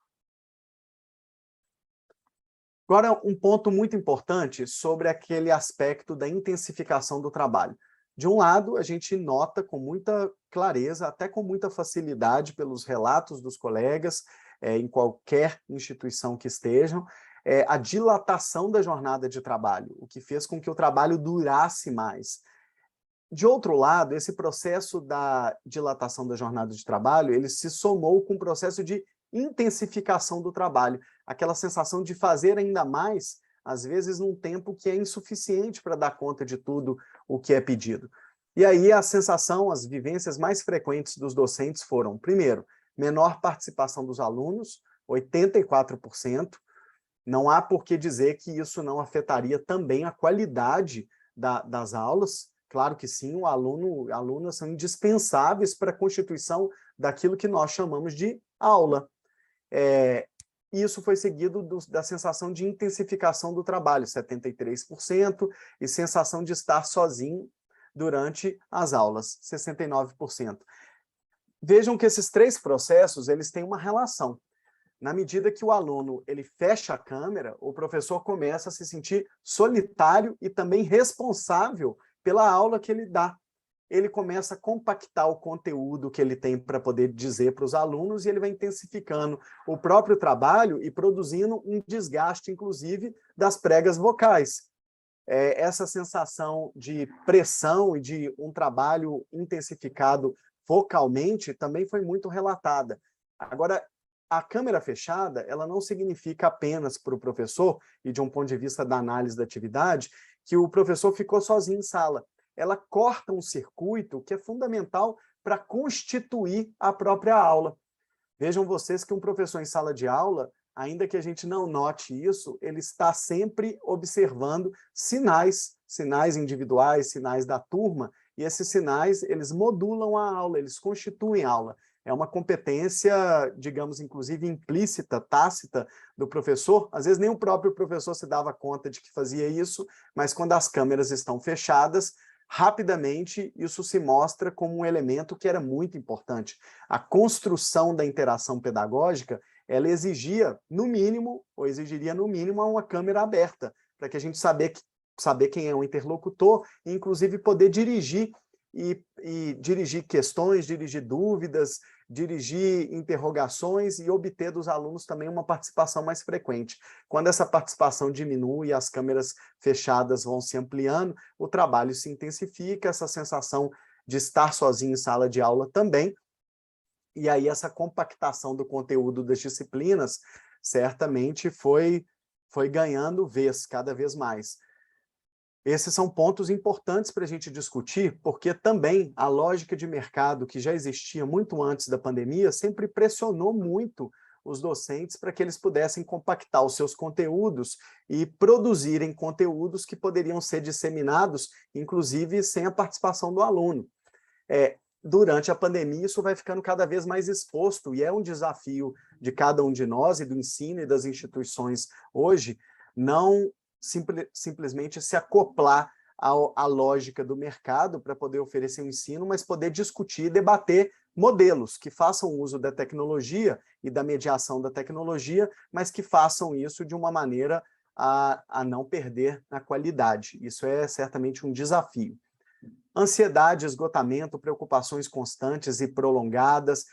Agora, um ponto muito importante sobre aquele aspecto da intensificação do trabalho. De um lado, a gente nota com muita clareza, até com muita facilidade pelos relatos dos colegas, em qualquer instituição que estejam, a dilatação da jornada de trabalho, o que fez com que o trabalho durasse mais. De outro lado, esse processo da dilatação da jornada de trabalho, ele se somou com o processo de intensificação do trabalho, aquela sensação de fazer ainda mais, às vezes num tempo que é insuficiente para dar conta de tudo o que é pedido. E aí a sensação, as vivências mais frequentes dos docentes foram, primeiro, menor participação dos alunos, 84%, não há por que dizer que isso não afetaria também a qualidade das aulas. Claro que sim, o aluno e a aluna são indispensáveis para a constituição daquilo que nós chamamos de aula. Isso foi seguido da sensação de intensificação do trabalho, 73%, e sensação de estar sozinho durante as aulas, 69%. Vejam que esses três processos, eles têm uma relação. Na medida que o aluno ele fecha a câmera, o professor começa a se sentir solitário e também responsável pela aula que ele dá. Ele começa a compactar o conteúdo que ele tem para poder dizer para os alunos e ele vai intensificando o próprio trabalho e produzindo um desgaste, inclusive, das pregas vocais. Essa sensação de pressão e de um trabalho intensificado vocalmente também foi muito relatada. Agora, a câmera fechada, ela não significa apenas para o professor, e de um ponto de vista da análise da atividade, que o professor ficou sozinho em sala. Ela corta um circuito que é fundamental para constituir a própria aula. Vejam vocês que um professor em sala de aula, ainda que a gente não note isso, ele está sempre observando sinais individuais, sinais da turma, e esses sinais, eles modulam a aula, eles constituem a aula. É uma competência, digamos, inclusive implícita, tácita do professor. Às vezes nem o próprio professor se dava conta de que fazia isso, mas quando as câmeras estão fechadas, rapidamente isso se mostra como um elemento que era muito importante. A construção da interação pedagógica, ela exigia, no mínimo, ou exigiria no mínimo, uma câmera aberta, para que a gente saber quem é o interlocutor, e inclusive poder dirigir e dirigir questões, dirigir dúvidas, dirigir interrogações e obter dos alunos também uma participação mais frequente. Quando essa participação diminui e as câmeras fechadas vão se ampliando, o trabalho se intensifica, essa sensação de estar sozinho em sala de aula também. E aí essa compactação do conteúdo das disciplinas certamente foi ganhando cada vez mais. Esses são pontos importantes para a gente discutir, porque também a lógica de mercado que já existia muito antes da pandemia sempre pressionou muito os docentes para que eles pudessem compactar os seus conteúdos e produzirem conteúdos que poderiam ser disseminados, inclusive sem a participação do aluno. Durante a pandemia, isso vai ficando cada vez mais exposto, e é um desafio de cada um de nós, e do ensino e das instituições hoje, não simplesmente se acoplar à lógica do mercado para poder oferecer um ensino, mas poder discutir e debater modelos que façam uso da tecnologia e da mediação da tecnologia, mas que façam isso de uma maneira a não perder na qualidade. Isso é certamente um desafio. Ansiedade, esgotamento, preocupações constantes e prolongadas,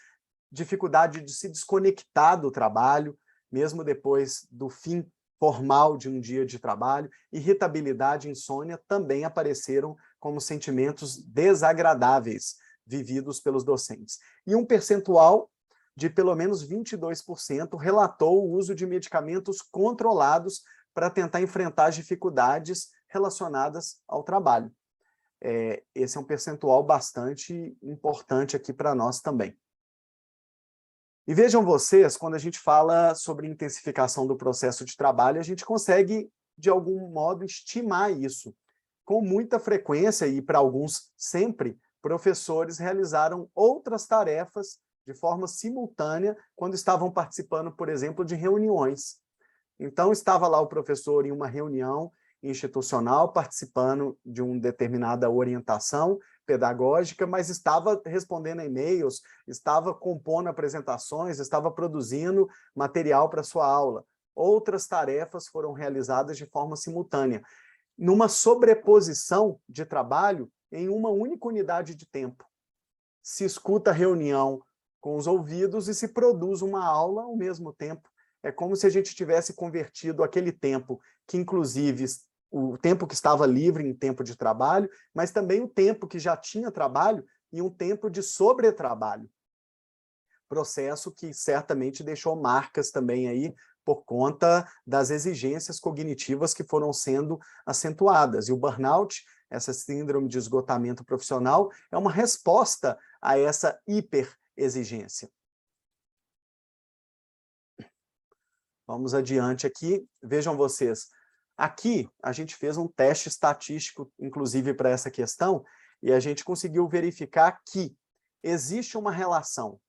dificuldade de se desconectar do trabalho, mesmo depois do fim formal de um dia de trabalho, irritabilidade e insônia também apareceram como sentimentos desagradáveis vividos pelos docentes. E um percentual de pelo menos 22% relatou o uso de medicamentos controlados para tentar enfrentar as dificuldades relacionadas ao trabalho. Esse é um percentual bastante importante aqui para nós também. E vejam vocês, quando a gente fala sobre intensificação do processo de trabalho, a gente consegue, de algum modo, estimar isso. Com muita frequência, e para alguns sempre, professores realizaram outras tarefas de forma simultânea quando estavam participando, por exemplo, de reuniões. Então, estava lá o professor em uma reunião institucional, participando de uma determinada orientação pedagógica, mas estava respondendo a e-mails, estava compondo apresentações, estava produzindo material para sua aula. Outras tarefas foram realizadas de forma simultânea, numa sobreposição de trabalho em uma única unidade de tempo. Se escuta a reunião com os ouvidos e se produz uma aula ao mesmo tempo. É como se a gente tivesse convertido aquele tempo, que inclusive o tempo que estava livre em tempo de trabalho, mas também o tempo que já tinha trabalho em um tempo de sobretrabalho. Processo que certamente deixou marcas também aí por conta das exigências cognitivas que foram sendo acentuadas. E o burnout, essa síndrome de esgotamento profissional, é uma resposta a essa hiperexigência. Vamos adiante aqui. Vejam vocês. Aqui, a gente fez um teste estatístico, inclusive, para essa questão, e a gente conseguiu verificar que existe uma relação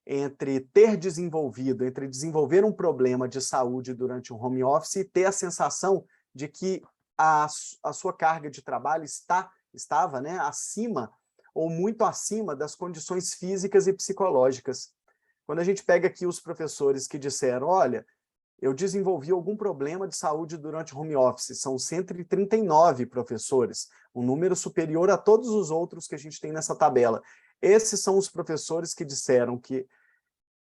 entre entre desenvolver um problema de saúde durante um home office e ter a sensação de que a sua carga de trabalho estava, né, acima ou muito acima das condições físicas e psicológicas. Quando a gente pega aqui os professores que disseram, olha, eu desenvolvi algum problema de saúde durante o home office. São 139 professores, um número superior a todos os outros que a gente tem nessa tabela. Esses são os professores que disseram que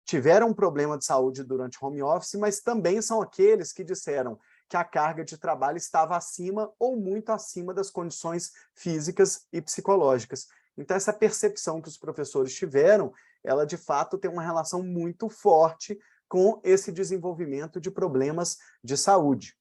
tiveram um problema de saúde durante o home office, mas também são aqueles que disseram que a carga de trabalho estava acima ou muito acima das condições físicas e psicológicas. Então, essa percepção que os professores tiveram, ela de fato tem uma relação muito forte com esse desenvolvimento de problemas de saúde.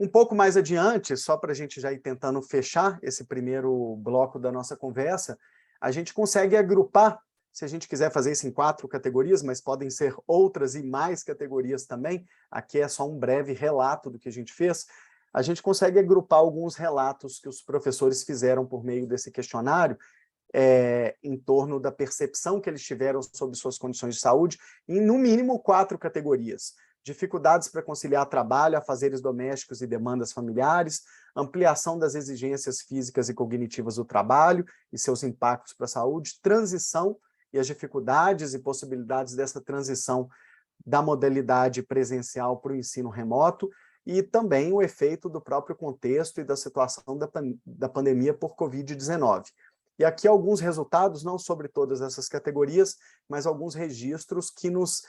Um pouco mais adiante, só para a gente já ir tentando fechar esse primeiro bloco da nossa conversa, a gente consegue agrupar, se a gente quiser fazer isso em 4 categorias, mas podem ser outras e mais categorias também, aqui é só um breve relato do que a gente fez, a gente consegue agrupar alguns relatos que os professores fizeram por meio desse questionário, em torno da percepção que eles tiveram sobre suas condições de saúde, em no mínimo 4 categorias. Dificuldades para conciliar trabalho, afazeres domésticos e demandas familiares, ampliação das exigências físicas e cognitivas do trabalho e seus impactos para a saúde, transição e as dificuldades e possibilidades dessa transição da modalidade presencial para o ensino remoto, e também o efeito do próprio contexto e da situação da pandemia por Covid-19. E aqui alguns resultados, não sobre todas essas categorias, mas alguns registros que nos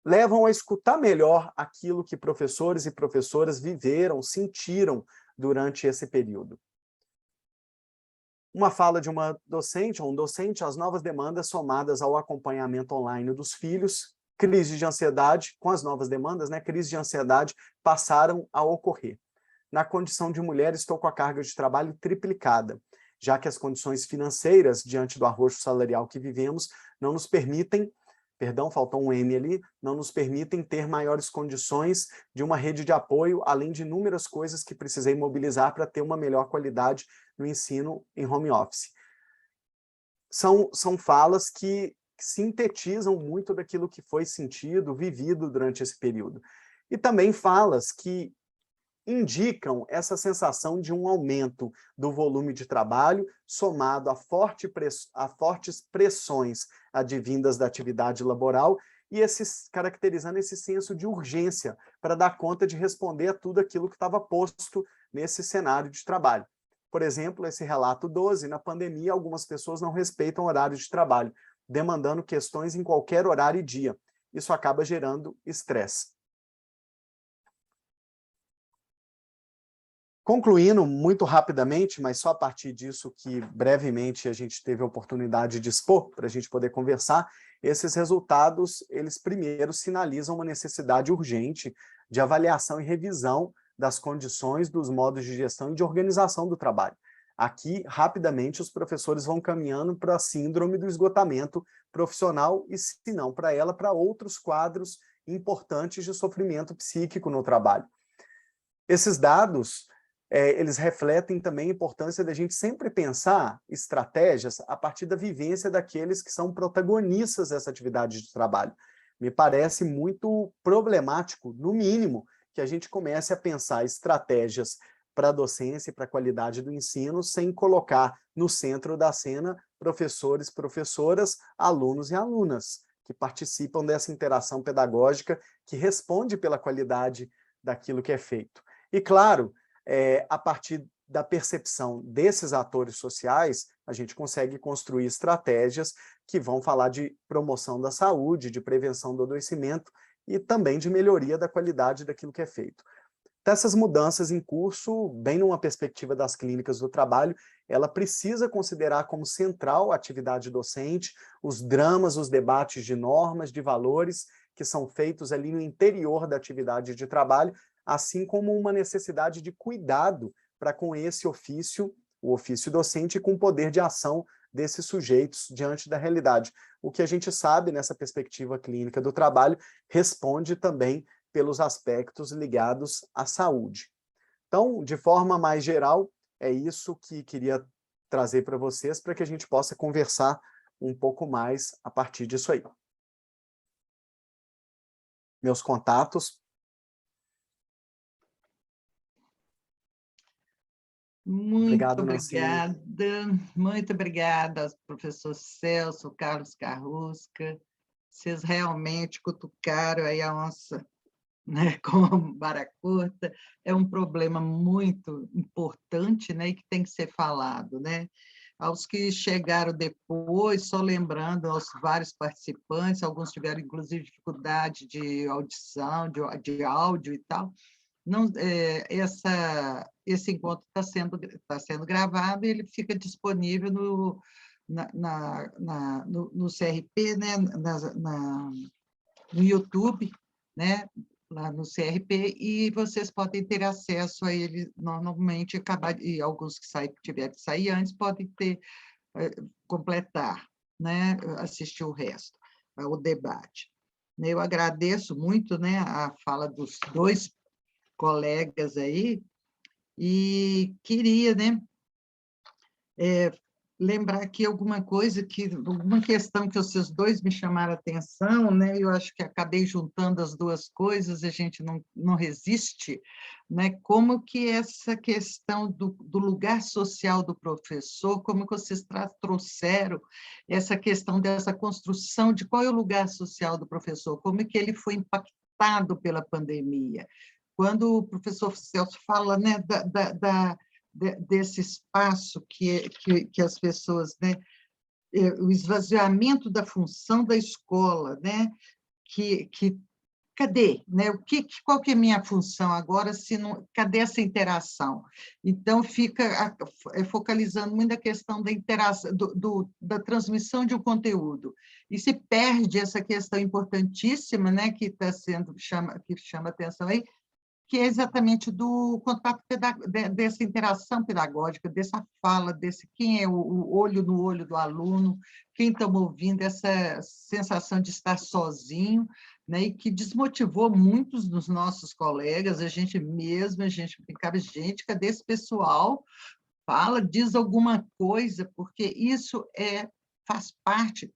levam a escutar melhor aquilo que professores e professoras viveram, sentiram durante esse período. Uma fala de uma docente ou um docente, as novas demandas somadas ao acompanhamento online dos filhos, crise de ansiedade, com as novas demandas, né, crise de ansiedade passaram a ocorrer. Na condição de mulher, estou com a carga de trabalho triplicada, já que as condições financeiras, diante do arroxo salarial que vivemos, não nos permitem, perdão, faltou um M ali, não nos permitem ter maiores condições de uma rede de apoio, além de inúmeras coisas que precisei mobilizar para ter uma melhor qualidade no ensino em home office. São falas que sintetizam muito daquilo que foi sentido, vivido durante esse período. E também falas que indicam essa sensação de um aumento do volume de trabalho, somado a fortes pressões advindas da atividade laboral, e caracterizando esse senso de urgência para dar conta de responder a tudo aquilo que estava posto nesse cenário de trabalho. Por exemplo, esse relato 12, na pandemia, algumas pessoas não respeitam o horário de trabalho, demandando questões em qualquer horário e dia. Isso acaba gerando estresse. Concluindo muito rapidamente, mas só a partir disso que brevemente a gente teve a oportunidade de expor, para a gente poder conversar, esses resultados, eles primeiro sinalizam uma necessidade urgente de avaliação e revisão das condições, dos modos de gestão e de organização do trabalho. Aqui, rapidamente, os professores vão caminhando para a síndrome do esgotamento profissional e, se não para ela, para outros quadros importantes de sofrimento psíquico no trabalho. Esses dados, eles refletem também a importância da gente sempre pensar estratégias a partir da vivência daqueles que são protagonistas dessa atividade de trabalho. Me parece muito problemático, no mínimo, que a gente comece a pensar estratégias para a docência e para a qualidade do ensino, sem colocar no centro da cena professores, professoras, alunos e alunas, que participam dessa interação pedagógica, que responde pela qualidade daquilo que é feito. E, claro, a partir da percepção desses atores sociais, a gente consegue construir estratégias que vão falar de promoção da saúde, de prevenção do adoecimento e também de melhoria da qualidade daquilo que é feito. Então, essas mudanças em curso, bem numa perspectiva das clínicas do trabalho, ela precisa considerar como central a atividade docente, os dramas, os debates de normas, de valores que são feitos ali no interior da atividade de trabalho, assim como uma necessidade de cuidado para com esse ofício, o ofício docente, com o poder de ação desses sujeitos diante da realidade. O que a gente sabe nessa perspectiva clínica do trabalho responde também pelos aspectos ligados à saúde. Então, de forma mais geral, é isso que queria trazer para vocês, para que a gente possa conversar um pouco mais a partir disso aí. Meus contatos. Muito Obrigado, muito obrigada, professor Celso, Carlos Carrusca. Vocês realmente cutucaram aí a onça, né, com vara curta. É um problema muito importante, né, e que tem que ser falado, né? Aos que chegaram depois, só lembrando aos vários participantes, alguns tiveram, inclusive, dificuldade de audição, de áudio e tal. Não, esse encontro tá sendo gravado e ele fica disponível no CRP, né, no YouTube, né, lá no CRP, e vocês podem ter acesso a ele normalmente, e alguns que tiverem que sair antes podem completar, né, assistir o resto, o debate. Eu agradeço muito, né, a fala dos dois colegas aí, e queria, né, lembrar aqui alguma questão que vocês dois me chamaram a atenção, né, eu acho que acabei juntando as duas coisas, a gente não resiste, né, como que essa questão do lugar social do professor, como que vocês trouxeram essa questão dessa construção de qual é o lugar social do professor, como que ele foi impactado pela pandemia. Quando o professor Celso fala, né, desse espaço que as pessoas, né, o esvaziamento da função da escola, né, que cadê, né? Qual que é a minha função agora, se não, cadê essa interação? Então, fica focalizando muito a questão da interação, da transmissão de um conteúdo, e se perde essa questão importantíssima, né, que chama atenção aí, que é exatamente do contato dessa interação pedagógica, dessa fala, desse quem é o olho no olho do aluno, quem está ouvindo, essa sensação de estar sozinho, né, e que desmotivou muitos dos nossos colegas, a gente brincava, gente, cadê esse pessoal? Fala, diz alguma coisa, porque isso faz parte.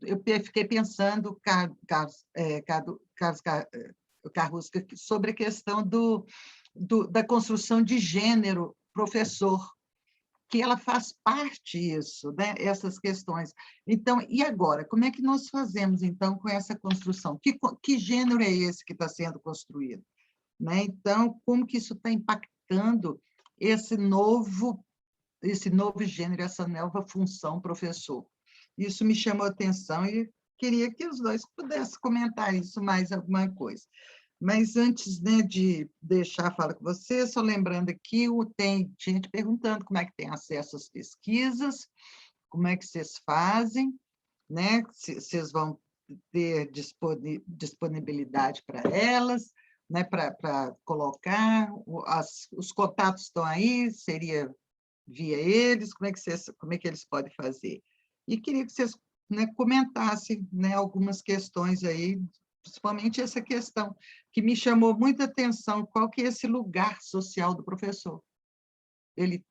Eu fiquei pensando, Carlos Carrusca, sobre a questão da construção de gênero professor, que ela faz parte disso, né? Essas questões. Então, e agora? Como é que nós fazemos, então, com essa construção? Que gênero é esse que está sendo construído? Né? Então, como que isso está impactando esse novo gênero, essa nova função professor? Isso me chamou a atenção e queria que os dois pudessem comentar isso mais alguma coisa. Mas antes, né, de deixar a fala com você, só lembrando aqui, tem gente perguntando como é que tem acesso às pesquisas, como é que vocês fazem, né? Se vocês vão ter disponibilidade para elas, né, para colocar, os contatos estão aí, seria via eles, como é que eles podem fazer? E queria que vocês, né, comentassem, né, algumas questões aí, principalmente essa questão que me chamou muita atenção, qual que é esse lugar social do professor? Ele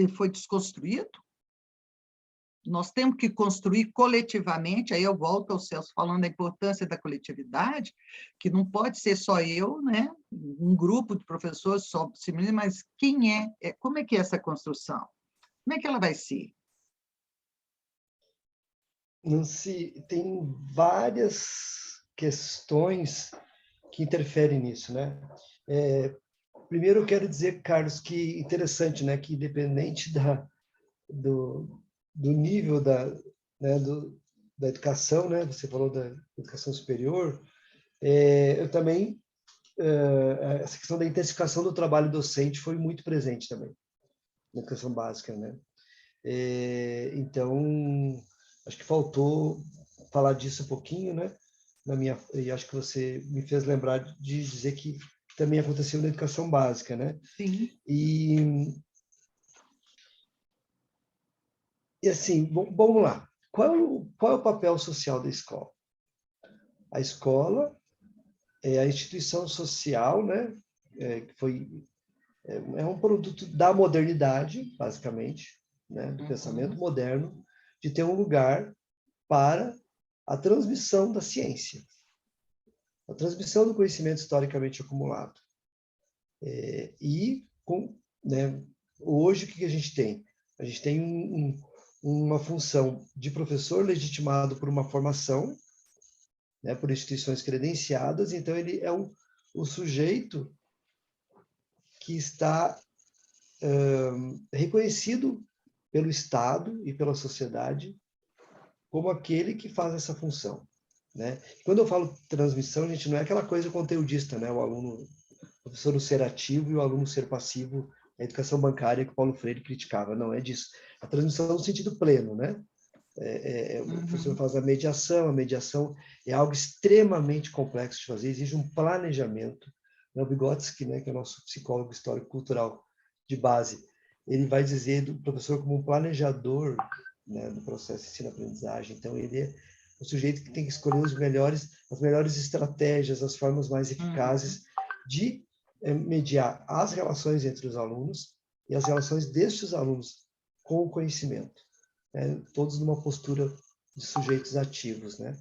foi desconstruído? Nós temos que construir coletivamente, aí eu volto ao Celso falando da importância da coletividade, que não pode ser só eu, né? Um grupo de professores, mas como é que é essa construção? Como é que ela vai ser? Nancy, tem várias questões que interferem nisso, né? Primeiro, eu quero dizer, Carlos, que interessante, né? Que independente do nível né, da educação, né? Você falou da educação superior, eu também, essa questão da intensificação do trabalho docente foi muito presente também, na educação básica, né? Então, acho que faltou falar disso um pouquinho, né? E acho que você me fez lembrar de dizer que também aconteceu na educação básica, né? Sim. E assim, vamos lá. Qual é o papel social da escola? A escola é a instituição social, né? É um produto da modernidade, basicamente, né? Do pensamento moderno, de ter um lugar para a transmissão da ciência, a transmissão do conhecimento historicamente acumulado. Né, hoje, o que a gente tem? A gente tem uma função de professor legitimado por uma formação, né, por instituições credenciadas, então ele é o sujeito que está reconhecido pelo Estado e pela sociedade como aquele que faz essa função, né? Quando eu falo transmissão, gente, não é aquela coisa conteudista, né? O professor ser ativo e o aluno ser passivo, a educação bancária que o Paulo Freire criticava, não é disso. A transmissão no sentido pleno, né? O professor faz a mediação é algo extremamente complexo de fazer, exige um planejamento. O Vygotsky, né, que é o nosso psicólogo histórico-cultural de base, ele vai dizer do professor como um planejador, né, do processo de ensino-aprendizagem. Então, ele é o sujeito que tem que escolher as melhores estratégias, as formas mais eficazes de mediar as relações entre os alunos e as relações destes alunos com o conhecimento, né, todos numa postura de sujeitos ativos, né?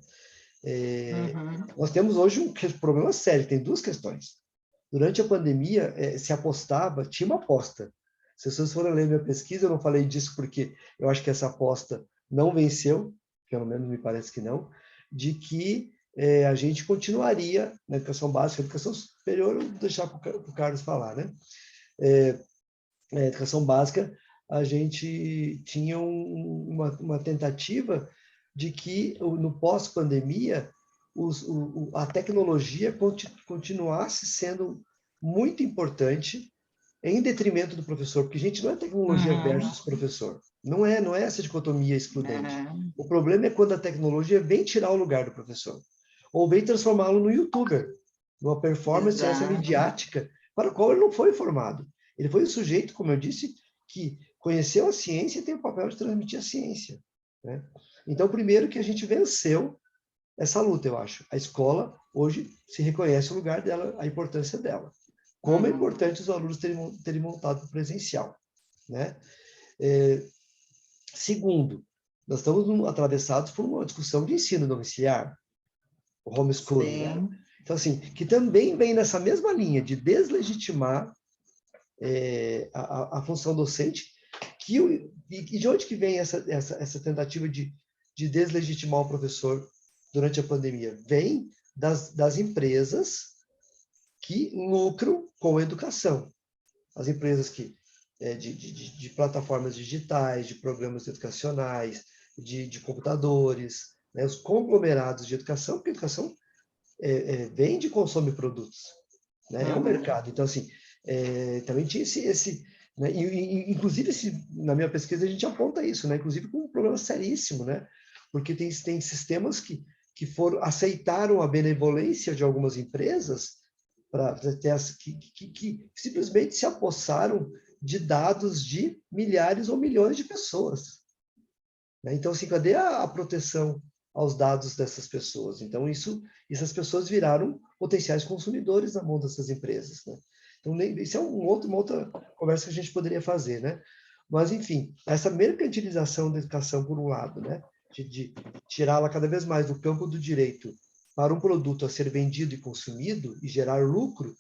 Nós temos hoje um problema sério, tem duas questões. Durante a pandemia, se apostava, tinha uma aposta. Se vocês forem ler minha pesquisa, eu não falei disso porque eu acho que essa aposta não venceu, pelo menos me parece que não, de que a gente continuaria na educação básica, educação superior, eu vou deixar para o Carlos falar, né? Na educação básica, a gente tinha uma tentativa de que, no pós-pandemia, a tecnologia continuasse sendo muito importante em detrimento do professor, porque, gente, não é tecnologia versus professor. Não é essa dicotomia excludente. O problema é quando a tecnologia vem tirar o lugar do professor, ou vem transformá-lo no youtuber, numa performance essa midiática, para a qual ele não foi formado. Ele foi um sujeito, como eu disse, que conheceu a ciência e tem o papel de transmitir a ciência, né? Então, primeiro que a gente venceu essa luta, eu acho. A escola, hoje, se reconhece o lugar dela, a importância dela. Como é importante os alunos terem montado o presencial, né? Segundo, nós estamos atravessados por uma discussão de ensino domiciliar, o homeschooling, né? Então, assim, que também vem nessa mesma linha de deslegitimar a função docente, e de onde que vem essa tentativa de deslegitimar o professor durante a pandemia? Vem das empresas que lucram com a educação. As empresas de plataformas digitais, de programas educacionais, de computadores, né? Os conglomerados de educação, porque a educação vende e consome produtos, né? É um mercado. Então, assim, também tinha né? Inclusive, na minha pesquisa, a gente aponta isso, né? Inclusive com um problema seríssimo, né? Porque tem sistemas que aceitaram a benevolência de algumas empresas que simplesmente se apossaram de dados de milhares ou milhões de pessoas, né? Então, assim, cadê a proteção aos dados dessas pessoas? Então, essas pessoas viraram potenciais consumidores na mão dessas empresas, né? Então, isso é uma outra conversa que a gente poderia fazer, né? Mas, enfim, essa mercantilização da educação, por um lado, né? De tirá-la cada vez mais do campo do direito para um produto a ser vendido e consumido e gerar lucro,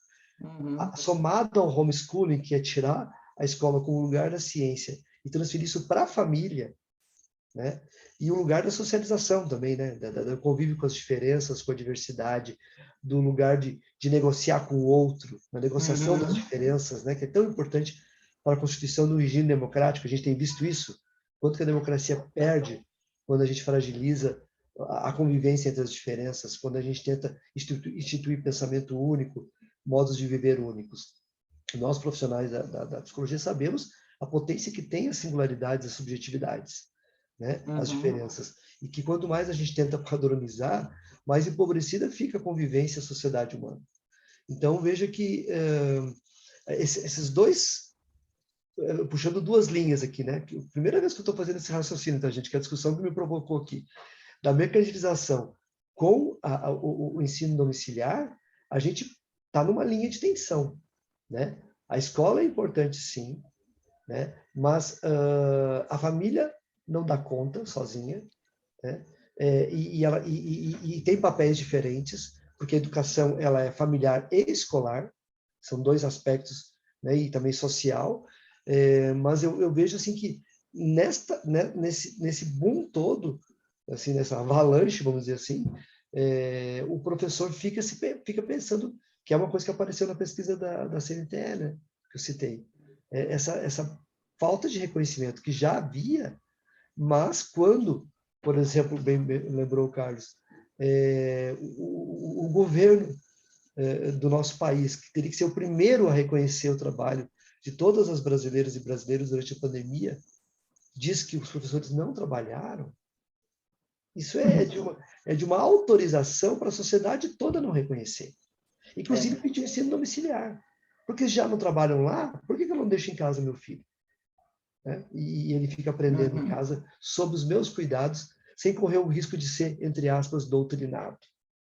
somado ao homeschooling, que é tirar a escola como lugar da ciência e transferir isso para a família, né? E o lugar da socialização também, né? Do convívio com as diferenças, com a diversidade, do lugar de negociar com o outro, na negociação das diferenças, né? Que é tão importante para a constituição do regime democrático. A gente tem visto isso, quanto que a democracia perde quando a gente fragiliza a convivência entre as diferenças, quando a gente tenta instituir pensamento único, modos de viver únicos. Nós, profissionais da psicologia, sabemos a potência que tem as singularidades, as subjetividades, né? As diferenças. E que quanto mais a gente tenta padronizar, mais empobrecida fica a convivência e a sociedade humana. Então, veja que esses dois, puxando duas linhas aqui, né? A primeira vez que eu estou fazendo esse raciocínio, tá, gente? Que é a discussão que me provocou aqui, da mercantilização com o ensino domiciliar, a gente está numa linha de tensão, né? A escola é importante, sim, né? Mas a família não dá conta sozinha, né? E tem papéis diferentes, porque a educação ela é familiar e escolar, são dois aspectos, né? E também social, mas eu vejo assim que nesse boom todo, assim, nessa avalanche, vamos dizer assim, o professor fica pensando, que é uma coisa que apareceu na pesquisa da CNTE, né? Que eu citei, essa falta de reconhecimento que já havia, mas quando, por exemplo, bem lembrou o Carlos, o governo do nosso país, que teria que ser o primeiro a reconhecer o trabalho de todas as brasileiras e brasileiros durante a pandemia, diz que os professores não trabalharam, isso é de uma autorização para a sociedade toda não reconhecer. Inclusive pedir ensino domiciliar. Porque já não trabalham lá, por que eu não deixo em casa meu filho? Né? E ele fica aprendendo em casa, sob os meus cuidados, sem correr o risco de ser, entre aspas, doutrinado.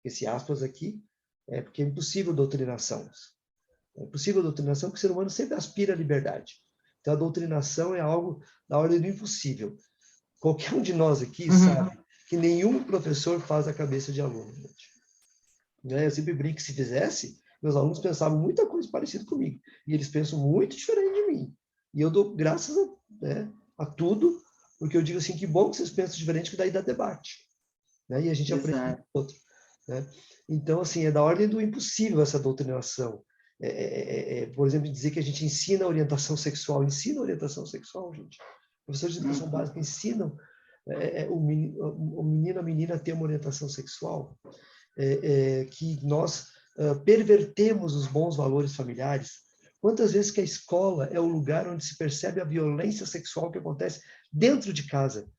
Esse aspas aqui é porque é impossível doutrinação. É impossível doutrinação porque o ser humano sempre aspira à liberdade. Então a doutrinação é algo da ordem do impossível. Qualquer um de nós aqui sabe que nenhum professor faz a cabeça de aluno, gente. Né? Eu sempre brinco que se fizesse, meus alunos pensavam muita coisa parecida comigo. E eles pensam muito diferente de mim. E eu dou graças a tudo, porque eu digo assim, que bom que vocês pensam diferente, que daí dá debate. Né? E a gente aprende com o outro. Né? Então, assim, é da ordem do impossível essa doutrinação. Por exemplo, dizer que a gente ensina orientação sexual, gente. Professores de educação básica ensinam o menino, a menina a ter uma orientação sexual. que nós pervertemos os bons valores familiares? Quantas vezes que a escola é o lugar onde se percebe a violência sexual que acontece dentro de casa?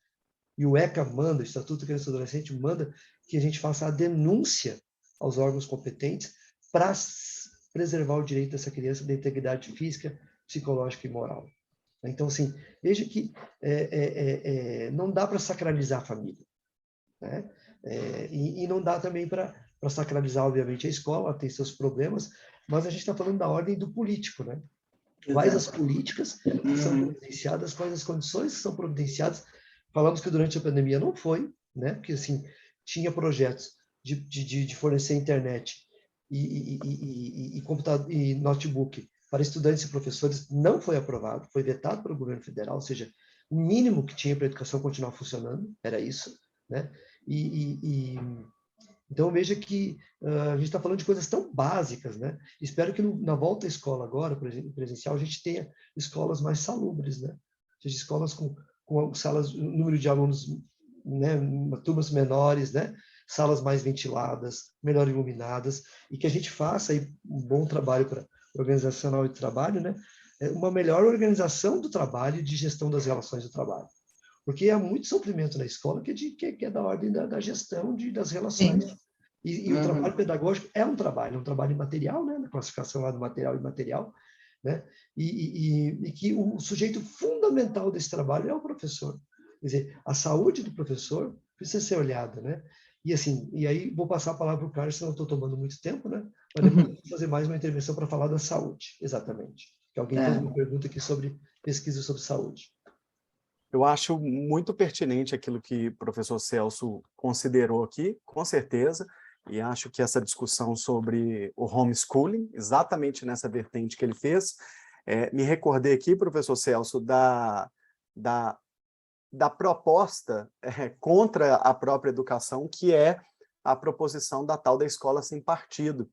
E o ECA manda, o Estatuto da Criança e do Adolescente manda que a gente faça a denúncia aos órgãos competentes para preservar o direito dessa criança da integridade física, psicológica e moral. Então, assim, veja que não dá para sacralizar a família, né? E não dá também para sacralizar, obviamente, a escola, ela tem seus problemas, mas a gente está falando da ordem do político, né? Quais as políticas que são providenciadas, quais as condições que são providenciadas. Falamos que durante a pandemia não foi, né? Porque, assim, tinha projetos de fornecer internet e computador e notebook para estudantes e professores, não foi aprovado, foi vetado pelo governo federal, ou seja, o mínimo que tinha para a educação continuar funcionando era isso, né? Então, veja que a gente está falando de coisas tão básicas, né? Espero que na volta à escola agora, presencial, a gente tenha escolas mais salubres, né? Ou seja, escolas com salas, número de alunos, né? Turmas menores, né? Salas mais ventiladas, melhor iluminadas, e que a gente faça aí um bom trabalho para organizacional de trabalho, né? Uma melhor organização do trabalho e de gestão das relações do trabalho. Porque há muito sofrimento na escola que é da ordem da gestão das relações. Sim. E o trabalho pedagógico é um trabalho imaterial, né? Na classificação lá do material e imaterial, né? E que o sujeito fundamental desse trabalho é o professor. Quer dizer, a saúde do professor precisa ser olhada, né? E assim, e aí vou passar a palavra para o Carlos, senão estou tomando muito tempo, né? Mas depois vou fazer mais uma intervenção para falar da saúde, exatamente. Que alguém fez uma pergunta aqui sobre pesquisa sobre saúde. Eu acho muito pertinente aquilo que o professor Celso considerou aqui, com certeza, e acho que essa discussão sobre o homeschooling, exatamente nessa vertente que ele fez, me recordei aqui, professor Celso, da proposta contra a própria educação, que é a proposição da tal da escola sem partido,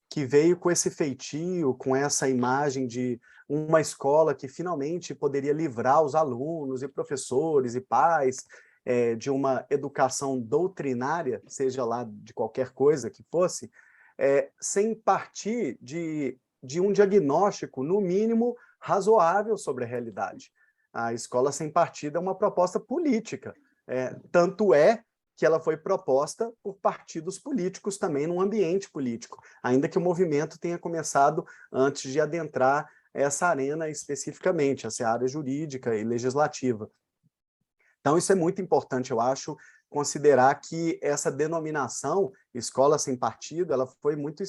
que veio com esse feitio, com essa imagem de uma escola que finalmente poderia livrar os alunos e professores e pais de uma educação doutrinária, seja lá de qualquer coisa que fosse, sem partir de um diagnóstico, no mínimo, razoável sobre a realidade. A escola sem partido é uma proposta política, tanto é que ela foi proposta por partidos políticos também num ambiente político, ainda que o movimento tenha começado antes de adentrar essa arena especificamente, essa área jurídica e legislativa. Então, isso é muito importante, eu acho, considerar que essa denominação, escola sem partido, ela foi muito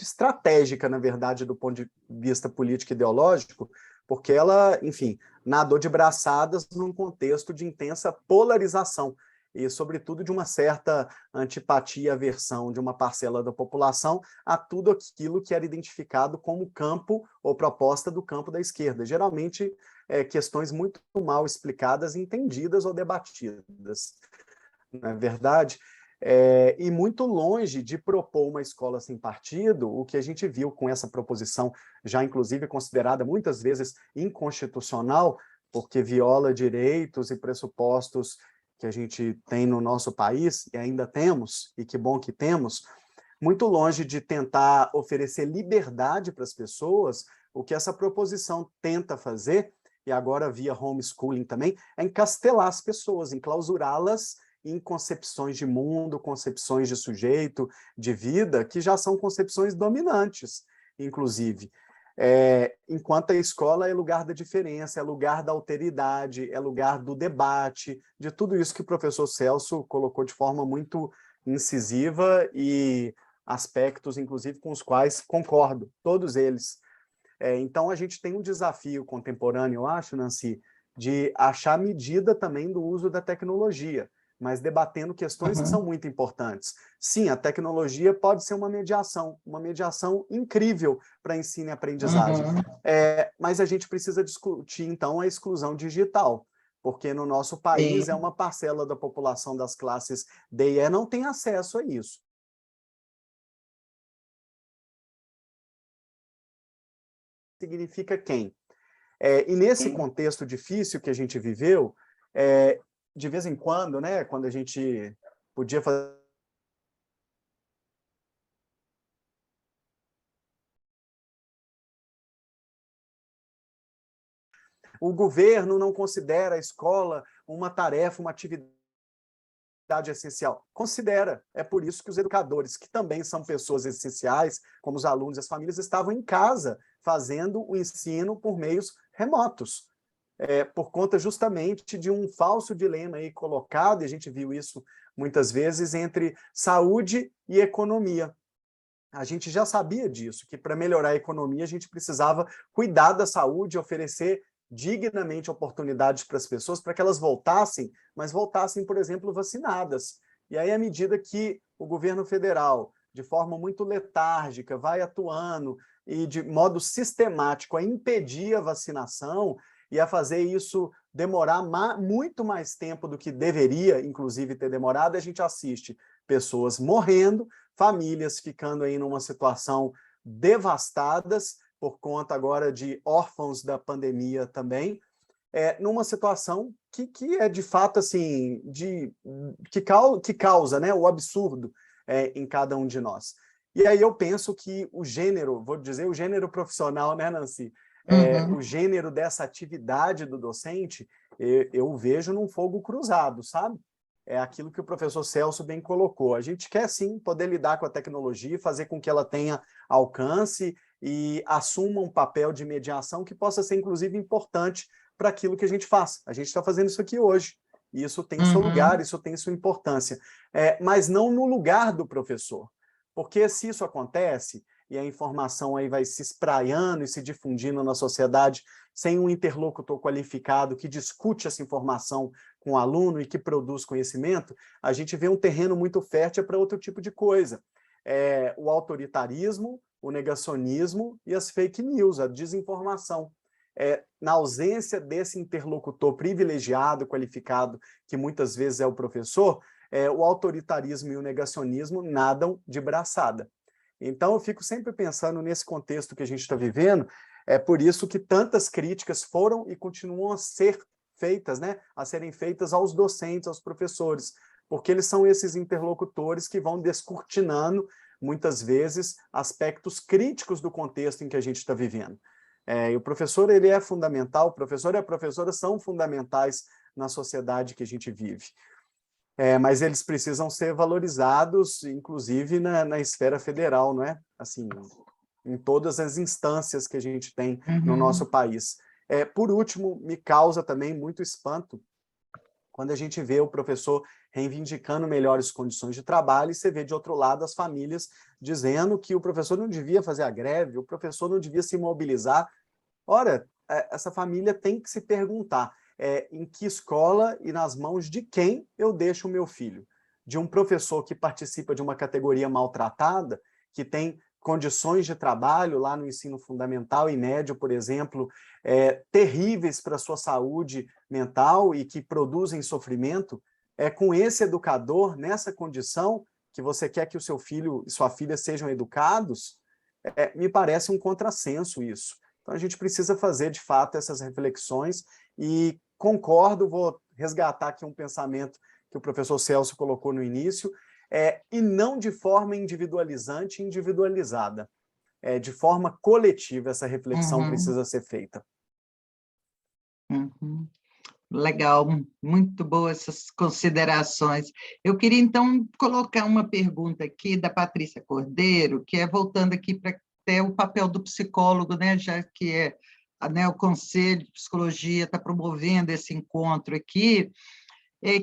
estratégica, na verdade, do ponto de vista político e ideológico, porque ela, enfim, nadou de braçadas num contexto de intensa polarização, e, sobretudo, de uma certa antipatia e aversão de uma parcela da população a tudo aquilo que era identificado como campo ou proposta do campo da esquerda. Geralmente, questões muito mal explicadas, entendidas ou debatidas. Não é verdade? E muito longe de propor uma escola sem partido, o que a gente viu com essa proposição, já inclusive considerada muitas vezes inconstitucional, porque viola direitos e pressupostos que a gente tem no nosso país, e ainda temos, e que bom que temos, muito longe de tentar oferecer liberdade para as pessoas, o que essa proposição tenta fazer, e agora via homeschooling também, é encastelar as pessoas, enclausurá-las em concepções de mundo, concepções de sujeito, de vida, que já são concepções dominantes, inclusive. Enquanto a escola é lugar da diferença, é lugar da alteridade, é lugar do debate, de tudo isso que o professor Celso colocou de forma muito incisiva e aspectos, inclusive, com os quais concordo, todos eles. Então, a gente tem um desafio contemporâneo, eu acho, Nancy, de achar medida também do uso da tecnologia, mas debatendo questões que são muito importantes. Sim, a tecnologia pode ser uma mediação incrível para ensino e aprendizagem, mas a gente precisa discutir, então, a exclusão digital, porque no nosso país é uma parcela da população das classes D e E não tem acesso a isso. Significa quem? E nesse contexto difícil que a gente viveu, de vez em quando, né, quando a gente podia fazer o governo não considera a escola uma tarefa, uma atividade essencial. Considera. É por isso que os educadores, que também são pessoas essenciais, como os alunos e as famílias, estavam em casa fazendo o ensino por meios remotos. Por conta justamente de um falso dilema aí colocado, e a gente viu isso muitas vezes, entre saúde e economia. A gente já sabia disso, que para melhorar a economia a gente precisava cuidar da saúde, oferecer dignamente oportunidades para as pessoas, para que elas voltassem, mas voltassem, por exemplo, vacinadas. E aí, à medida que o governo federal, de forma muito letárgica, vai atuando e de modo sistemático a impedir a vacinação e a fazer isso demorar muito mais tempo do que deveria, inclusive, ter demorado, a gente assiste pessoas morrendo, famílias ficando aí numa situação devastadas por conta agora de órfãos da pandemia também, numa situação que é de fato assim, que causa, né, o absurdo em cada um de nós. E aí eu penso que o gênero, vou dizer o gênero profissional, né, Nancy? O gênero dessa atividade do docente, eu vejo num fogo cruzado, sabe? É aquilo que o professor Celso bem colocou. A gente quer, sim, poder lidar com a tecnologia, fazer com que ela tenha alcance e assuma um papel de mediação que possa ser, inclusive, importante para aquilo que a gente faz. A gente está fazendo isso aqui hoje. E isso tem seu lugar, isso tem sua importância. Mas não no lugar do professor. Porque se isso acontece, e a informação aí vai se espraiando e se difundindo na sociedade sem um interlocutor qualificado que discute essa informação com o aluno e que produz conhecimento, a gente vê um terreno muito fértil para outro tipo de coisa. O autoritarismo, o negacionismo e as fake news, a desinformação. Na ausência desse interlocutor privilegiado, qualificado, que muitas vezes é o professor, o autoritarismo e o negacionismo nadam de braçada. Então, eu fico sempre pensando nesse contexto que a gente está vivendo, é por isso que tantas críticas foram e continuam a ser feitas, né? A serem feitas aos docentes, aos professores, porque eles são esses interlocutores que vão descortinando, muitas vezes, aspectos críticos do contexto em que a gente está vivendo. E o professor, ele é fundamental, o professor e a professora são fundamentais na sociedade que a gente vive. Mas eles precisam ser valorizados, inclusive na esfera federal, não é? Assim, em todas as instâncias que a gente tem no nosso país. Por último, me causa também muito espanto quando a gente vê o professor reivindicando melhores condições de trabalho e você vê, de outro lado, as famílias dizendo que o professor não devia fazer a greve, o professor não devia se mobilizar. Ora, essa família tem que se perguntar em que escola e nas mãos de quem eu deixo o meu filho? De um professor que participa de uma categoria maltratada, que tem condições de trabalho lá no ensino fundamental e médio, por exemplo, terríveis para a sua saúde mental e que produzem sofrimento, com esse educador, nessa condição, que você quer que o seu filho e sua filha sejam educados, me parece um contrassenso isso. Então, a gente precisa fazer, de fato, essas reflexões e concordo, vou resgatar aqui um pensamento que o professor Celso colocou no início, e não de forma individualizante e individualizada. De forma coletiva, essa reflexão precisa ser feita. Legal, muito boas essas considerações. Eu queria, então, colocar uma pergunta aqui da Patrícia Cordeiro, que é voltando aqui para até o papel do psicólogo, né, já que né, o Conselho de Psicologia está promovendo esse encontro aqui,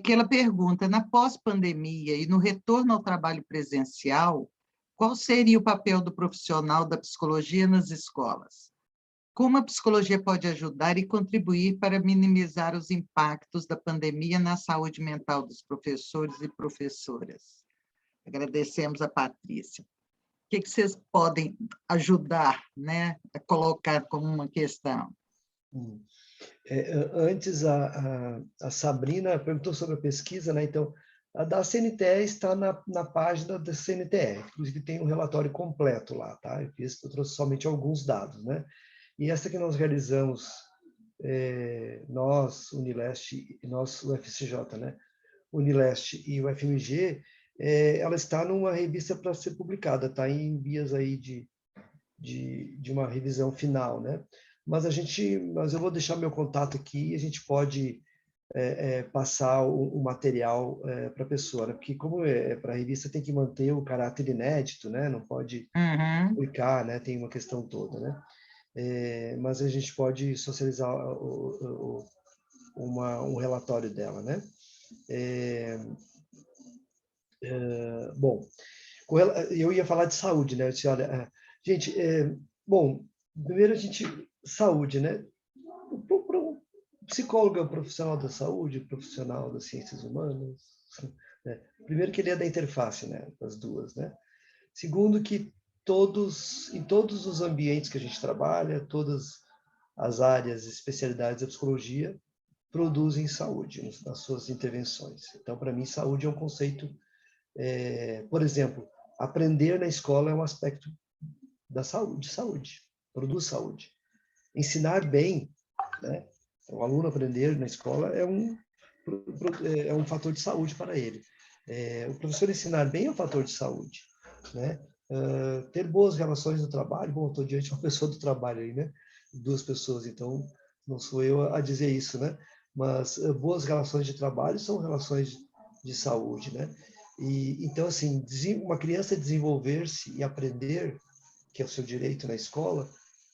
que ela pergunta, na pós-pandemia e no retorno ao trabalho presencial, qual seria o papel do profissional da psicologia nas escolas? Como a psicologia pode ajudar e contribuir para minimizar os impactos da pandemia na saúde mental dos professores e professoras? Agradecemos a Patrícia. O que vocês podem ajudar, né, a colocar como uma questão? Antes, a Sabrina perguntou sobre a pesquisa, né? Então, a da CNTE está na página da CNTE, inclusive tem um relatório completo lá, tá? Eu trouxe somente alguns dados, né? E essa que nós realizamos, nós, Unileste, nós, UFCJ, né? Unileste e o FMG, ela está numa revista para ser publicada, está em vias aí de uma revisão final, né? mas eu vou deixar meu contato aqui e a gente pode passar o material para a pessoa, né? Porque como para a revista tem que manter o caráter inédito, né? Não pode publicar, né? Tem uma questão toda, né? Mas a gente pode socializar um relatório dela, né? Bom, eu ia falar de saúde, né? Eu disse, olha, gente, bom, primeiro saúde, né? Para um psicólogo profissional da saúde, profissional das ciências humanas, né? Primeiro que ele é da interface, né? Das duas, né? Segundo que em todos os ambientes que a gente trabalha, todas as áreas, especialidades da psicologia produzem saúde nas suas intervenções. Então, para mim, saúde é um conceito, por exemplo, aprender na escola é um aspecto da saúde, produz saúde. Ensinar bem, né? O aluno aprender na escola é um fator de saúde para ele. O professor ensinar bem é um fator de saúde, né? Ter boas relações no trabalho, bom, estou diante de uma pessoa do trabalho aí, né? Duas pessoas, então não sou eu a dizer isso, né? Mas boas relações de trabalho são relações de saúde, né? E então, assim, uma criança desenvolver-se e aprender, que é o seu direito na escola,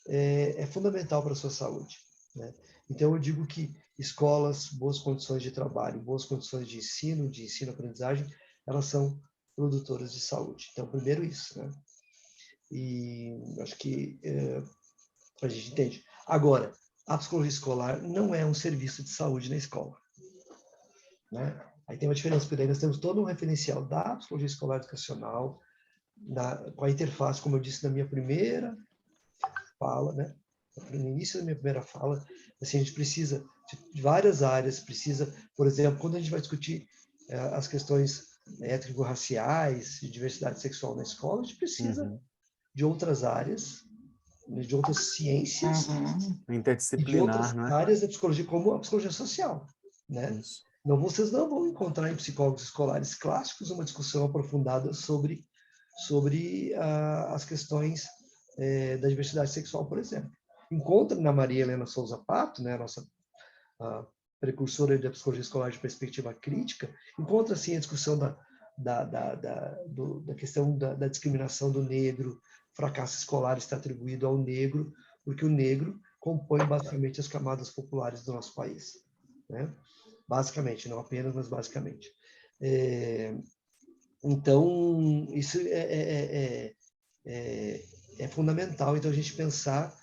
é fundamental para a sua saúde, né? Então, eu digo que escolas, boas condições de trabalho, boas condições de ensino-aprendizagem, elas são produtoras de saúde. Então, primeiro isso, né? E acho que a gente entende. Agora, a psicologia escolar não é um serviço de saúde na escola, né? Aí tem uma diferença, porque daí nós temos todo um referencial da psicologia escolar educacional, com a interface, como eu disse na minha primeira fala, né? No início da minha primeira fala, assim, a gente precisa de várias áreas, por exemplo, quando a gente vai discutir as questões étnico-raciais, de diversidade sexual na escola, a gente precisa de outras áreas, de outras ciências e de outras Interdisciplinar, não é? áreas da psicologia, como a psicologia social, né? Isso. Não, vocês não vão encontrar em psicólogos escolares clássicos uma discussão aprofundada sobre as questões da diversidade sexual, por exemplo. Encontra na Maria Helena Souza Pato, né, a nossa precursora da psicologia escolar de perspectiva crítica, encontra sim a discussão da questão da discriminação do negro, fracasso escolar está atribuído ao negro, porque o negro compõe basicamente as camadas populares do nosso país, né? Basicamente, não apenas, mas basicamente. Então, isso é fundamental, então, a gente pensar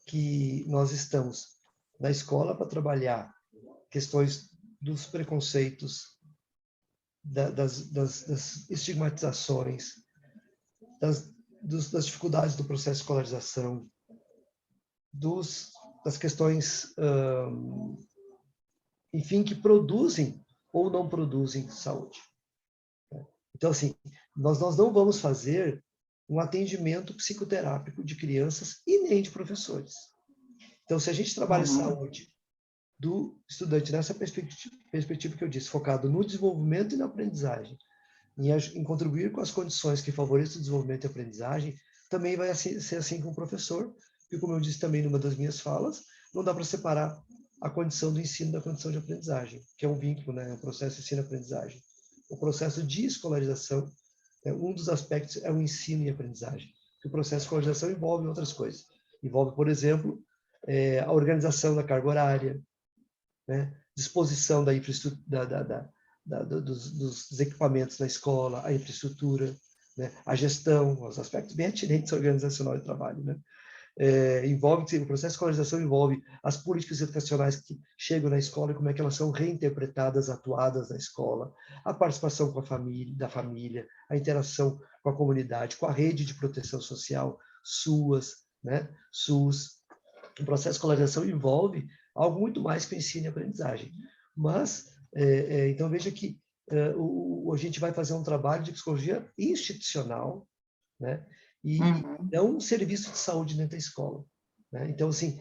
que nós estamos na escola para trabalhar questões dos preconceitos, das estigmatizações, das dificuldades do processo de escolarização, das questões, enfim, que produzem ou não produzem saúde. Então, assim, nós não vamos fazer um atendimento psicoterápico de crianças e nem de professores. Então, se a gente trabalha saúde do estudante nessa perspectiva que eu disse, focado no desenvolvimento e na aprendizagem, em contribuir com as condições que favoreçam o desenvolvimento e a aprendizagem, também vai ser assim com o professor, e como eu disse também numa das minhas falas, não dá para separar a condição do ensino da condição de aprendizagem, que é um vínculo, né, o processo de ensino-aprendizagem. O processo de escolarização, um dos aspectos é o ensino e aprendizagem. O processo de escolarização envolve outras coisas. Envolve, por exemplo, a organização da carga horária, né, disposição da infraestrutura, dos equipamentos na escola, a infraestrutura, né, a gestão, os aspectos bem atinentes ao organizacional de trabalho, né? O processo de escolarização envolve as políticas educacionais que chegam na escola e como é que elas são reinterpretadas, atuadas na escola, a participação da família, a interação com a comunidade, com a rede de proteção social, né, SUS. O processo de escolarização envolve algo muito mais que o ensino e aprendizagem. Mas, então, veja que a gente vai fazer um trabalho de psicologia institucional, né? E não um serviço de saúde dentro da escola, né? Então, assim,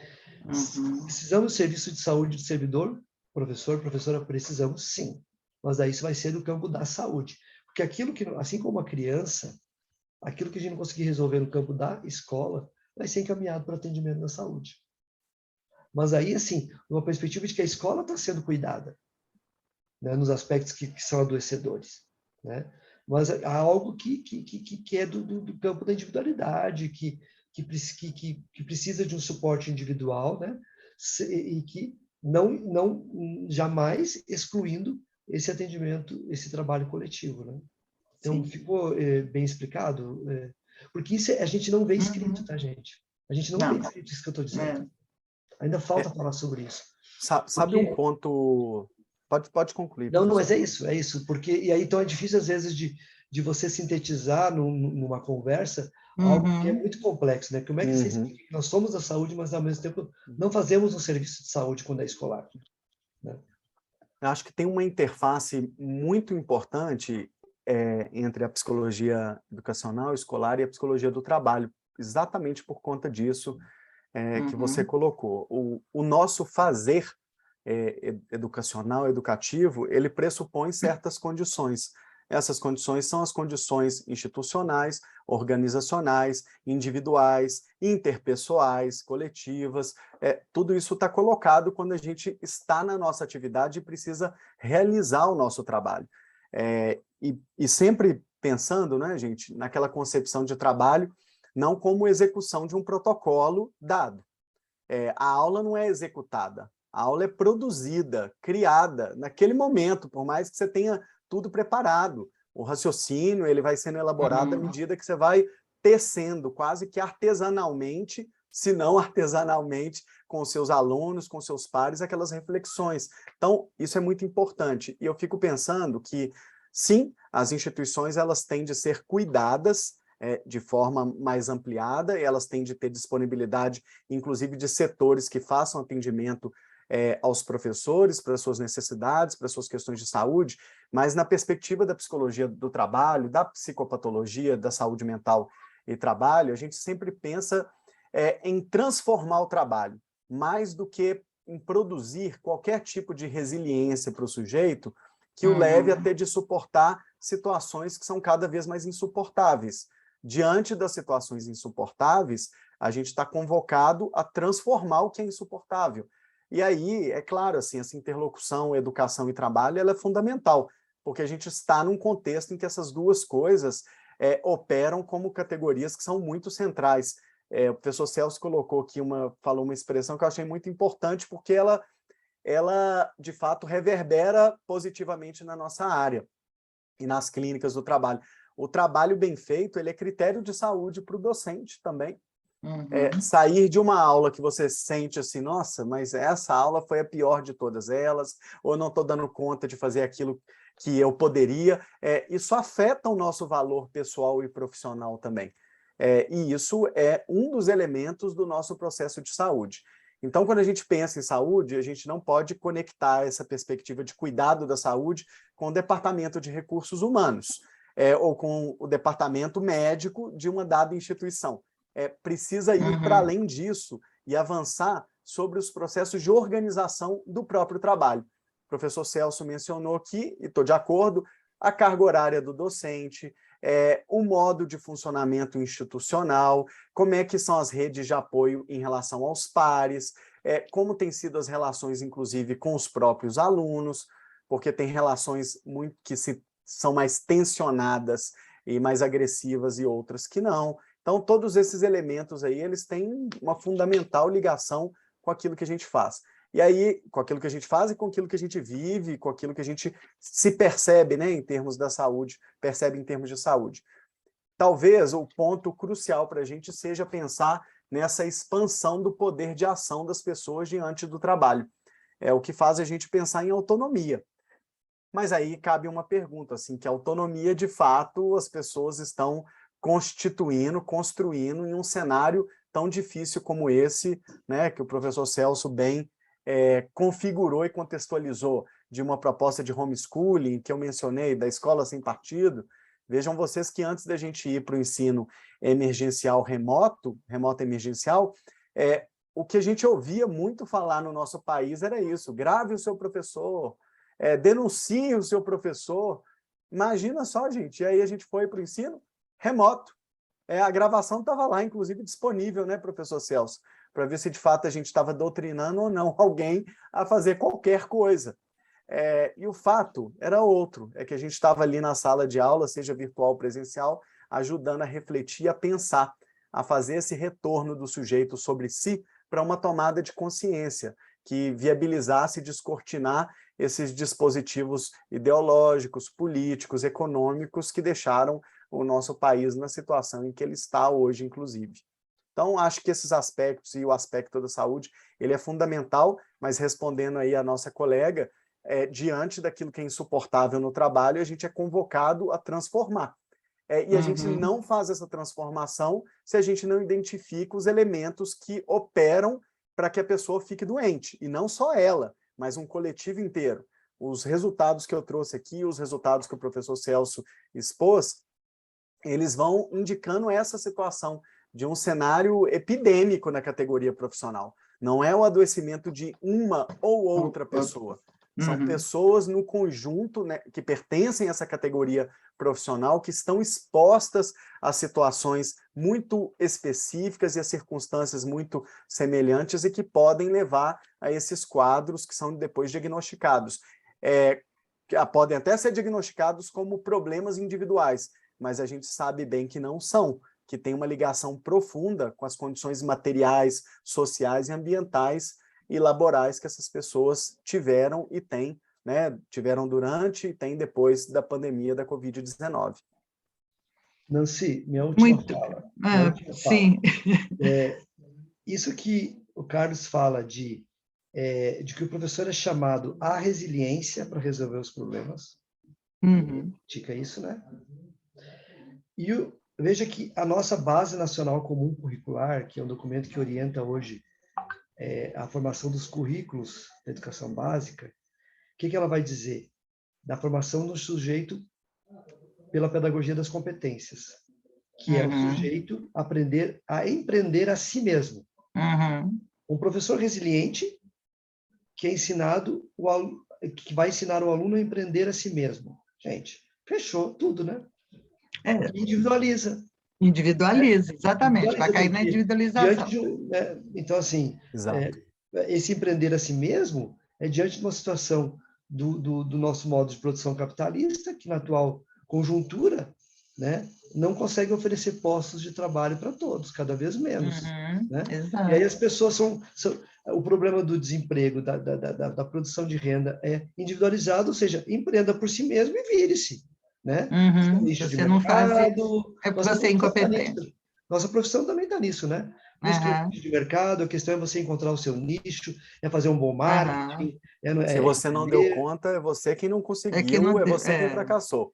precisamos de serviço de saúde do servidor, professora, precisamos sim, mas daí isso vai ser do campo da saúde, porque aquilo que, assim como a criança, aquilo que a gente não conseguir resolver no campo da escola, vai ser encaminhado para atendimento na saúde. Mas aí, assim, numa perspectiva de que a escola está sendo cuidada, né, nos aspectos que são adoecedores, né? Mas há algo que é do campo da individualidade, que precisa de um suporte individual, né? E que não jamais excluindo esse atendimento, esse trabalho coletivo, né? Então, ficou bem explicado? Porque isso a gente não vê escrito, tá, gente? A gente não vê escrito isso que eu estou dizendo. Ainda falta falar sobre isso. Sabe um ponto... Pode concluir, Não, professor. mas é isso, porque e aí então é difícil às vezes de você sintetizar numa conversa algo que é muito complexo, né? Como é que você explica que nós somos da saúde, mas ao mesmo tempo não fazemos um serviço de saúde quando é escolar, né? Eu acho que tem uma interface muito importante entre a psicologia educacional, escolar e a psicologia do trabalho, exatamente por conta disso que você colocou. O nosso fazer educacional, educativo, ele pressupõe certas condições. Essas condições são as condições institucionais, organizacionais, individuais, interpessoais, coletivas. Tudo isso está colocado quando a gente está na nossa atividade e precisa realizar o nosso trabalho. E sempre pensando, né, gente, naquela concepção de trabalho, não como execução de um protocolo dado. A aula não é executada, a aula é produzida, criada naquele momento, por mais que você tenha tudo preparado. O raciocínio ele vai sendo elaborado à medida que você vai tecendo, quase que artesanalmente, se não artesanalmente, com seus alunos, com seus pares, aquelas reflexões. Então, isso é muito importante. E eu fico pensando que, sim, as instituições elas têm de ser cuidadas de forma mais ampliada, e elas têm de ter disponibilidade, inclusive, de setores que façam atendimento aos professores, para suas necessidades, para suas questões de saúde, mas na perspectiva da psicologia do trabalho, da psicopatologia, da saúde mental e trabalho, a gente sempre pensa em transformar o trabalho, mais do que em produzir qualquer tipo de resiliência para o sujeito que o leve a ter de suportar situações que são cada vez mais insuportáveis. Diante das situações insuportáveis, a gente está convocado a transformar o que é insuportável. E aí, é claro, assim, essa interlocução, educação e trabalho, ela é fundamental, porque a gente está num contexto em que essas duas coisas operam como categorias que são muito centrais. O professor Celso colocou aqui falou uma expressão que eu achei muito importante, porque ela de fato, reverbera positivamente na nossa área e nas clínicas do trabalho. O trabalho bem feito, ele é critério de saúde para o docente também. Sair de uma aula que você sente assim, nossa, mas essa aula foi a pior de todas elas, ou não estou dando conta de fazer aquilo que eu poderia, isso afeta o nosso valor pessoal e profissional também. E isso é um dos elementos do nosso processo de saúde. Então, quando a gente pensa em saúde, a gente não pode conectar essa perspectiva de cuidado da saúde com o departamento de recursos humanos, ou com o departamento médico de uma dada instituição. Precisa ir para além disso e avançar sobre os processos de organização do próprio trabalho. O professor Celso mencionou aqui, e estou de acordo, a carga horária do docente, o modo de funcionamento institucional, como é que são as redes de apoio em relação aos pares, como têm sido as relações, inclusive, com os próprios alunos, porque tem relações muito que são mais tensionadas e mais agressivas e outras que não. Então, todos esses elementos aí, eles têm uma fundamental ligação com aquilo que a gente faz. E aí, com aquilo que a gente faz e com aquilo que a gente vive, com aquilo que a gente se percebe, né, em termos da saúde, percebe em termos de saúde. Talvez o ponto crucial para a gente seja pensar nessa expansão do poder de ação das pessoas diante do trabalho. É o que faz a gente pensar em autonomia. Mas aí cabe uma pergunta, assim, que a autonomia, de fato, as pessoas estão construindo em um cenário tão difícil como esse, né, que o professor Celso bem configurou e contextualizou, de uma proposta de homeschooling, que eu mencionei, da escola sem partido. Vejam vocês que antes da gente ir para o ensino emergencial remoto emergencial, o que a gente ouvia muito falar no nosso país era isso: grave o seu professor, denuncie o seu professor. Imagina só, gente, e aí a gente foi para o ensino remoto. A gravação estava lá, inclusive, disponível, né, professor Celso? para ver se de fato a gente estava doutrinando ou não alguém a fazer qualquer coisa. E o fato era outro, é que a gente estava ali na sala de aula, seja virtual ou presencial, ajudando a refletir, a pensar, a fazer esse retorno do sujeito sobre si para uma tomada de consciência que viabilizasse descortinar esses dispositivos ideológicos, políticos, econômicos que deixaram o nosso país na situação em que ele está hoje, inclusive. Então, acho que esses aspectos e o aspecto da saúde, ele é fundamental, mas respondendo aí a nossa colega, diante daquilo que é insuportável no trabalho, a gente é convocado a transformar. E a gente não faz essa transformação se a gente não identifica os elementos que operam para que a pessoa fique doente, e não só ela, mas um coletivo inteiro. Os resultados que eu trouxe aqui, os resultados que o professor Celso expôs, eles vão indicando essa situação de um cenário epidêmico na categoria profissional. Não é o adoecimento de uma ou outra pessoa. São pessoas no conjunto, né, que pertencem a essa categoria profissional, que estão expostas a situações muito específicas e a circunstâncias muito semelhantes e que podem levar a esses quadros que são depois diagnosticados. Podem até ser diagnosticados como problemas individuais, mas a gente sabe bem que não são, que tem uma ligação profunda com as condições materiais, sociais e ambientais e laborais que essas pessoas tiveram e têm, né? Tiveram durante e têm depois da pandemia da Covid-19. Nancy, minha última fala. Sim. Isso que o Carlos fala de que o professor é chamado à resiliência para resolver os problemas. Indica isso, né? E veja que a nossa Base Nacional Comum Curricular, que é um documento que orienta hoje a formação dos currículos da educação básica, o que ela vai dizer? Da formação do sujeito pela pedagogia das competências, que é o sujeito aprender a empreender a si mesmo. Um professor resiliente que é ensinado que vai ensinar o aluno a empreender a si mesmo. Gente, fechou tudo, né? Individualiza. Individualiza, exatamente. Vai cair na individualização. Então, assim, esse empreender a si mesmo é diante de uma situação do nosso modo de produção capitalista, que na atual conjuntura, né, não consegue oferecer postos de trabalho para todos, cada vez menos. Né? E aí as pessoas o problema do desemprego, da produção de renda é individualizado, ou seja, empreenda por si mesmo e vire-se. Né? Se você não faz isso, é porque você é incompetente. Nossa profissão também está nisso, né? Nicho de mercado, a questão é você encontrar o seu nicho, é fazer um bom marketing. Se você não deu conta, é você quem não conseguiu, é você quem fracassou.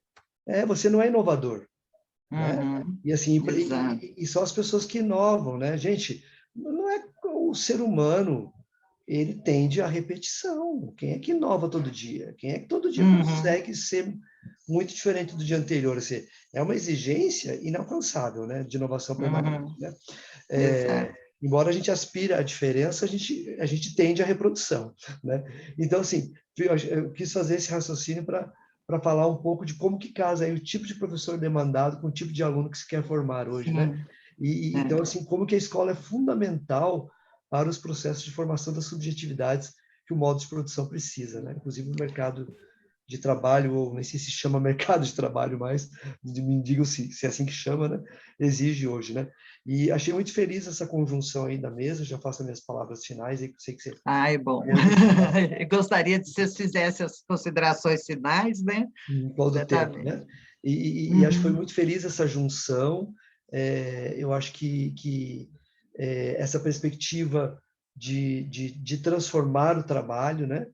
Você não é inovador. Né? E assim, e só as pessoas que inovam, né? Gente, não é o ser humano, ele tende à repetição. Quem é que inova todo dia? Quem é que todo dia consegue ser muito diferente do dia anterior? Assim, é uma exigência inalcançável, né? De inovação permanente. Né? Embora a gente aspire à diferença, a gente tende à reprodução. Né? Então, assim, eu quis fazer esse raciocínio para falar um pouco de como que casa aí o tipo de professor demandado com o tipo de aluno que se quer formar hoje. Né? Então, assim, como que a escola é fundamental para os processos de formação das subjetividades que o modo de produção precisa, né? Inclusive o mercado de trabalho, ou nem sei se chama mercado de trabalho mais, me digam se é assim que chama, né? Exige hoje, né? E achei muito feliz essa conjunção aí da mesa, já faço as minhas palavras finais, aí sei que você... bom. Eu gostaria de que vocês fizessem as considerações finais, né? Qual do tempo, né? E acho que foi muito feliz essa junção, eu acho que essa perspectiva de transformar o trabalho, né?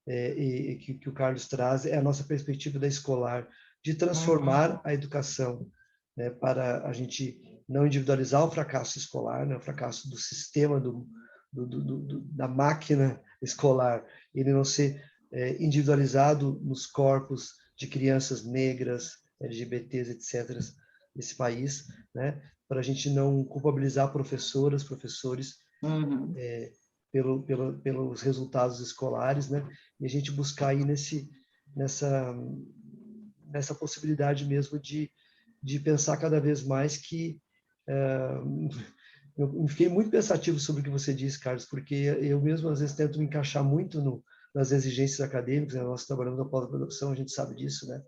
Que o Carlos traz, é a nossa perspectiva da escolar, de transformar a educação, né? Para a gente não individualizar o fracasso escolar, né? O fracasso do sistema, da máquina escolar, ele não ser individualizado nos corpos de crianças negras, LGBTs, etc., desse país, né? Para a gente não culpabilizar professoras, professores pelos resultados escolares, né? E a gente buscar aí nessa possibilidade mesmo de pensar cada vez mais que eu fiquei muito pensativo sobre o que você disse, Carlos, porque eu mesmo, às vezes, tento me encaixar muito nas exigências acadêmicas, né? Nós trabalhamos na pós-graduação, a gente sabe disso, né?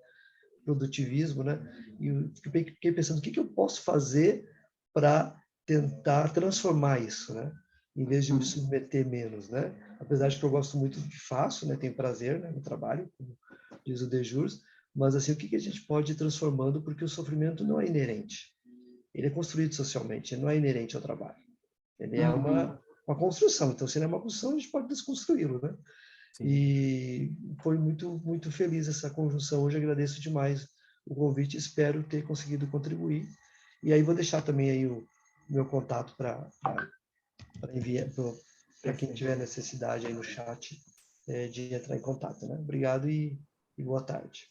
Produtivismo, né? E eu fiquei pensando, o que eu posso fazer para tentar transformar isso, né? Em vez de me submeter menos, né? Apesar de que eu gosto muito do que faço, né? Tenho prazer, né, no trabalho, como diz o Dejurs, mas assim, o que a gente pode ir transformando, porque o sofrimento não é inerente. Ele é construído socialmente, ele não é inerente ao trabalho. Ele é uma construção. Então, se ele é uma construção, a gente pode desconstruí-lo, né? Sim. E foi muito, muito feliz essa conjunção. Hoje agradeço demais o convite, espero ter conseguido contribuir. E aí vou deixar também aí o meu contato para enviar para quem tiver necessidade aí no chat de entrar em contato, né? Obrigado e boa tarde.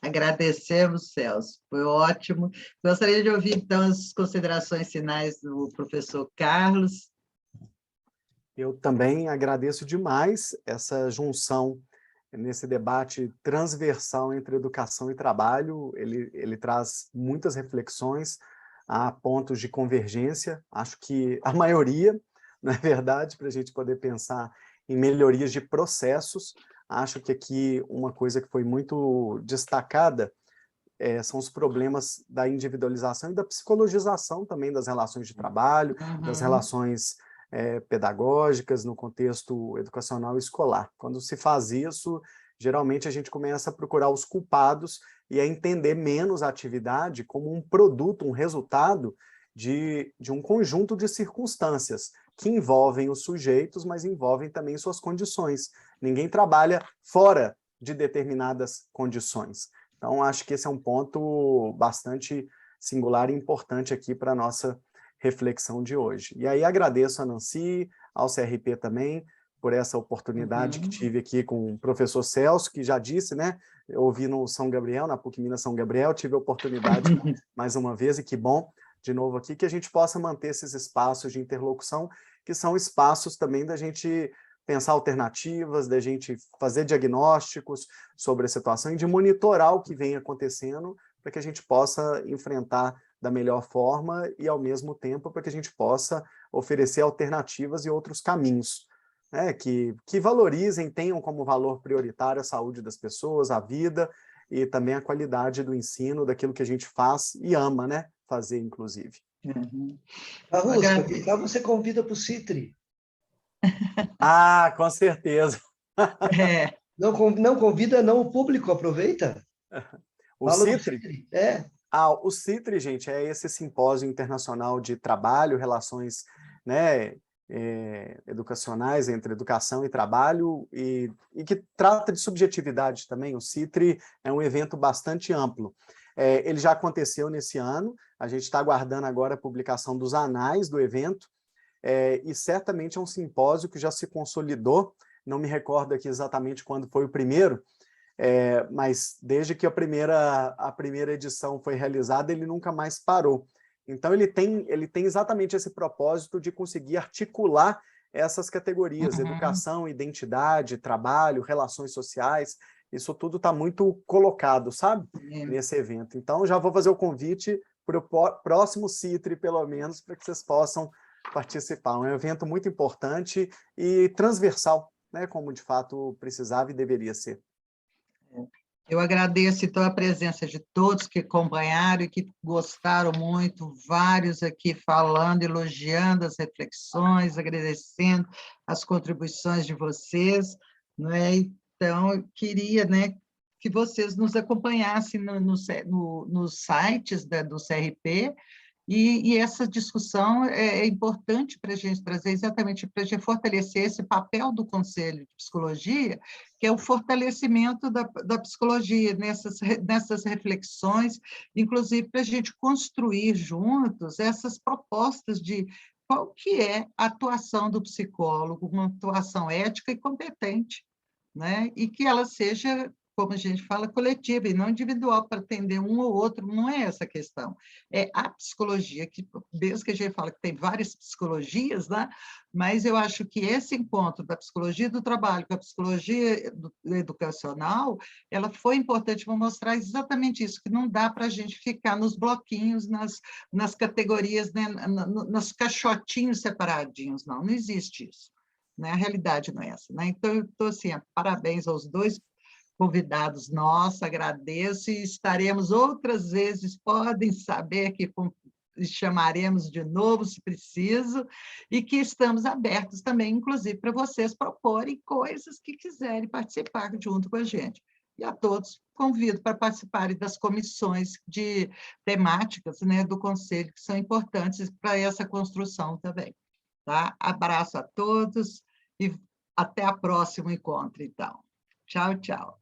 Agradecemos, Celso, foi ótimo. Gostaria de ouvir, então, as considerações finais do professor Carlos. Eu também agradeço demais essa junção nesse debate transversal entre educação e trabalho. Ele traz muitas reflexões, há pontos de convergência, acho que a maioria, não é verdade, para a gente poder pensar em melhorias de processos. Acho que aqui uma coisa que foi muito destacada são os problemas da individualização e da psicologização também das relações de trabalho, das relações pedagógicas no contexto educacional e escolar. Quando se faz isso, geralmente a gente começa a procurar os culpados e a entender menos a atividade como um produto, um resultado de um conjunto de circunstâncias que envolvem os sujeitos, mas envolvem também suas condições. Ninguém trabalha fora de determinadas condições. Então, acho que esse é um ponto bastante singular e importante aqui para a nossa reflexão de hoje. E aí agradeço a Nancy, ao CRP também, por essa oportunidade que tive aqui com o professor Celso, que já disse, né? Eu ouvi no São Gabriel, na PUC Minas São Gabriel, tive a oportunidade mais uma vez, e que bom, de novo aqui, que a gente possa manter esses espaços de interlocução, que são espaços também da gente pensar alternativas, da gente fazer diagnósticos sobre a situação e de monitorar o que vem acontecendo para que a gente possa enfrentar da melhor forma e, ao mesmo tempo, para que a gente possa oferecer alternativas e outros caminhos, né, que valorizem, tenham como valor prioritário a saúde das pessoas, a vida e também a qualidade do ensino, daquilo que a gente faz e ama, né, fazer, inclusive. Carrusca, que tal você convida para o CITRI? Ah, com certeza. Não convida, não, o público aproveita? O Fala do CITRI? CITRI. O CITRI, gente, é esse simpósio internacional de trabalho, relações, né, educacionais entre educação e trabalho, e que trata de subjetividade também. O CITRI é um evento bastante amplo. Ele já aconteceu nesse ano, a gente está aguardando agora a publicação dos anais do evento, e certamente é um simpósio que já se consolidou, não me recordo aqui exatamente quando foi o primeiro, mas desde que a primeira edição foi realizada, ele nunca mais parou. Então, ele tem exatamente esse propósito de conseguir articular essas categorias, educação, identidade, trabalho, relações sociais, isso tudo está muito colocado, sabe, nesse evento. Então, já vou fazer o convite para o próximo CITRI, pelo menos, para que vocês possam participar. É um evento muito importante e transversal, né, como de fato precisava e deveria ser. Eu agradeço, então, a presença de todos que acompanharam e que gostaram muito, vários aqui falando, elogiando as reflexões, agradecendo as contribuições de vocês, não é? Então, eu queria, né, que vocês nos acompanhassem nos sites do CRP, e essa discussão é importante para a gente trazer, exatamente para a gente fortalecer esse papel do Conselho de Psicologia, que é o fortalecimento da psicologia nessas reflexões, inclusive para a gente construir juntos essas propostas de qual que é a atuação do psicólogo, uma atuação ética e competente, né? E que ela seja como a gente fala, coletiva e não individual, para atender um ou outro, não é essa a questão. É a psicologia, que desde que a gente fala que tem várias psicologias, né? Mas eu acho que esse encontro da psicologia do trabalho com a psicologia educacional, ela foi importante para mostrar exatamente isso, que não dá para a gente ficar nos bloquinhos, nas categorias, né? Nos caixotinhos separadinhos, não existe isso. Né? A realidade não é essa. Né? Então, eu estou assim, parabéns aos dois convidados nossos, agradeço e estaremos outras vezes, podem saber que chamaremos de novo, se preciso, e que estamos abertos também, inclusive, para vocês proporem coisas que quiserem participar junto com a gente. E a todos convido para participarem das comissões de temáticas, né, do Conselho, que são importantes para essa construção também. Tá? Abraço a todos e até o próximo encontro, então. Tchau, tchau.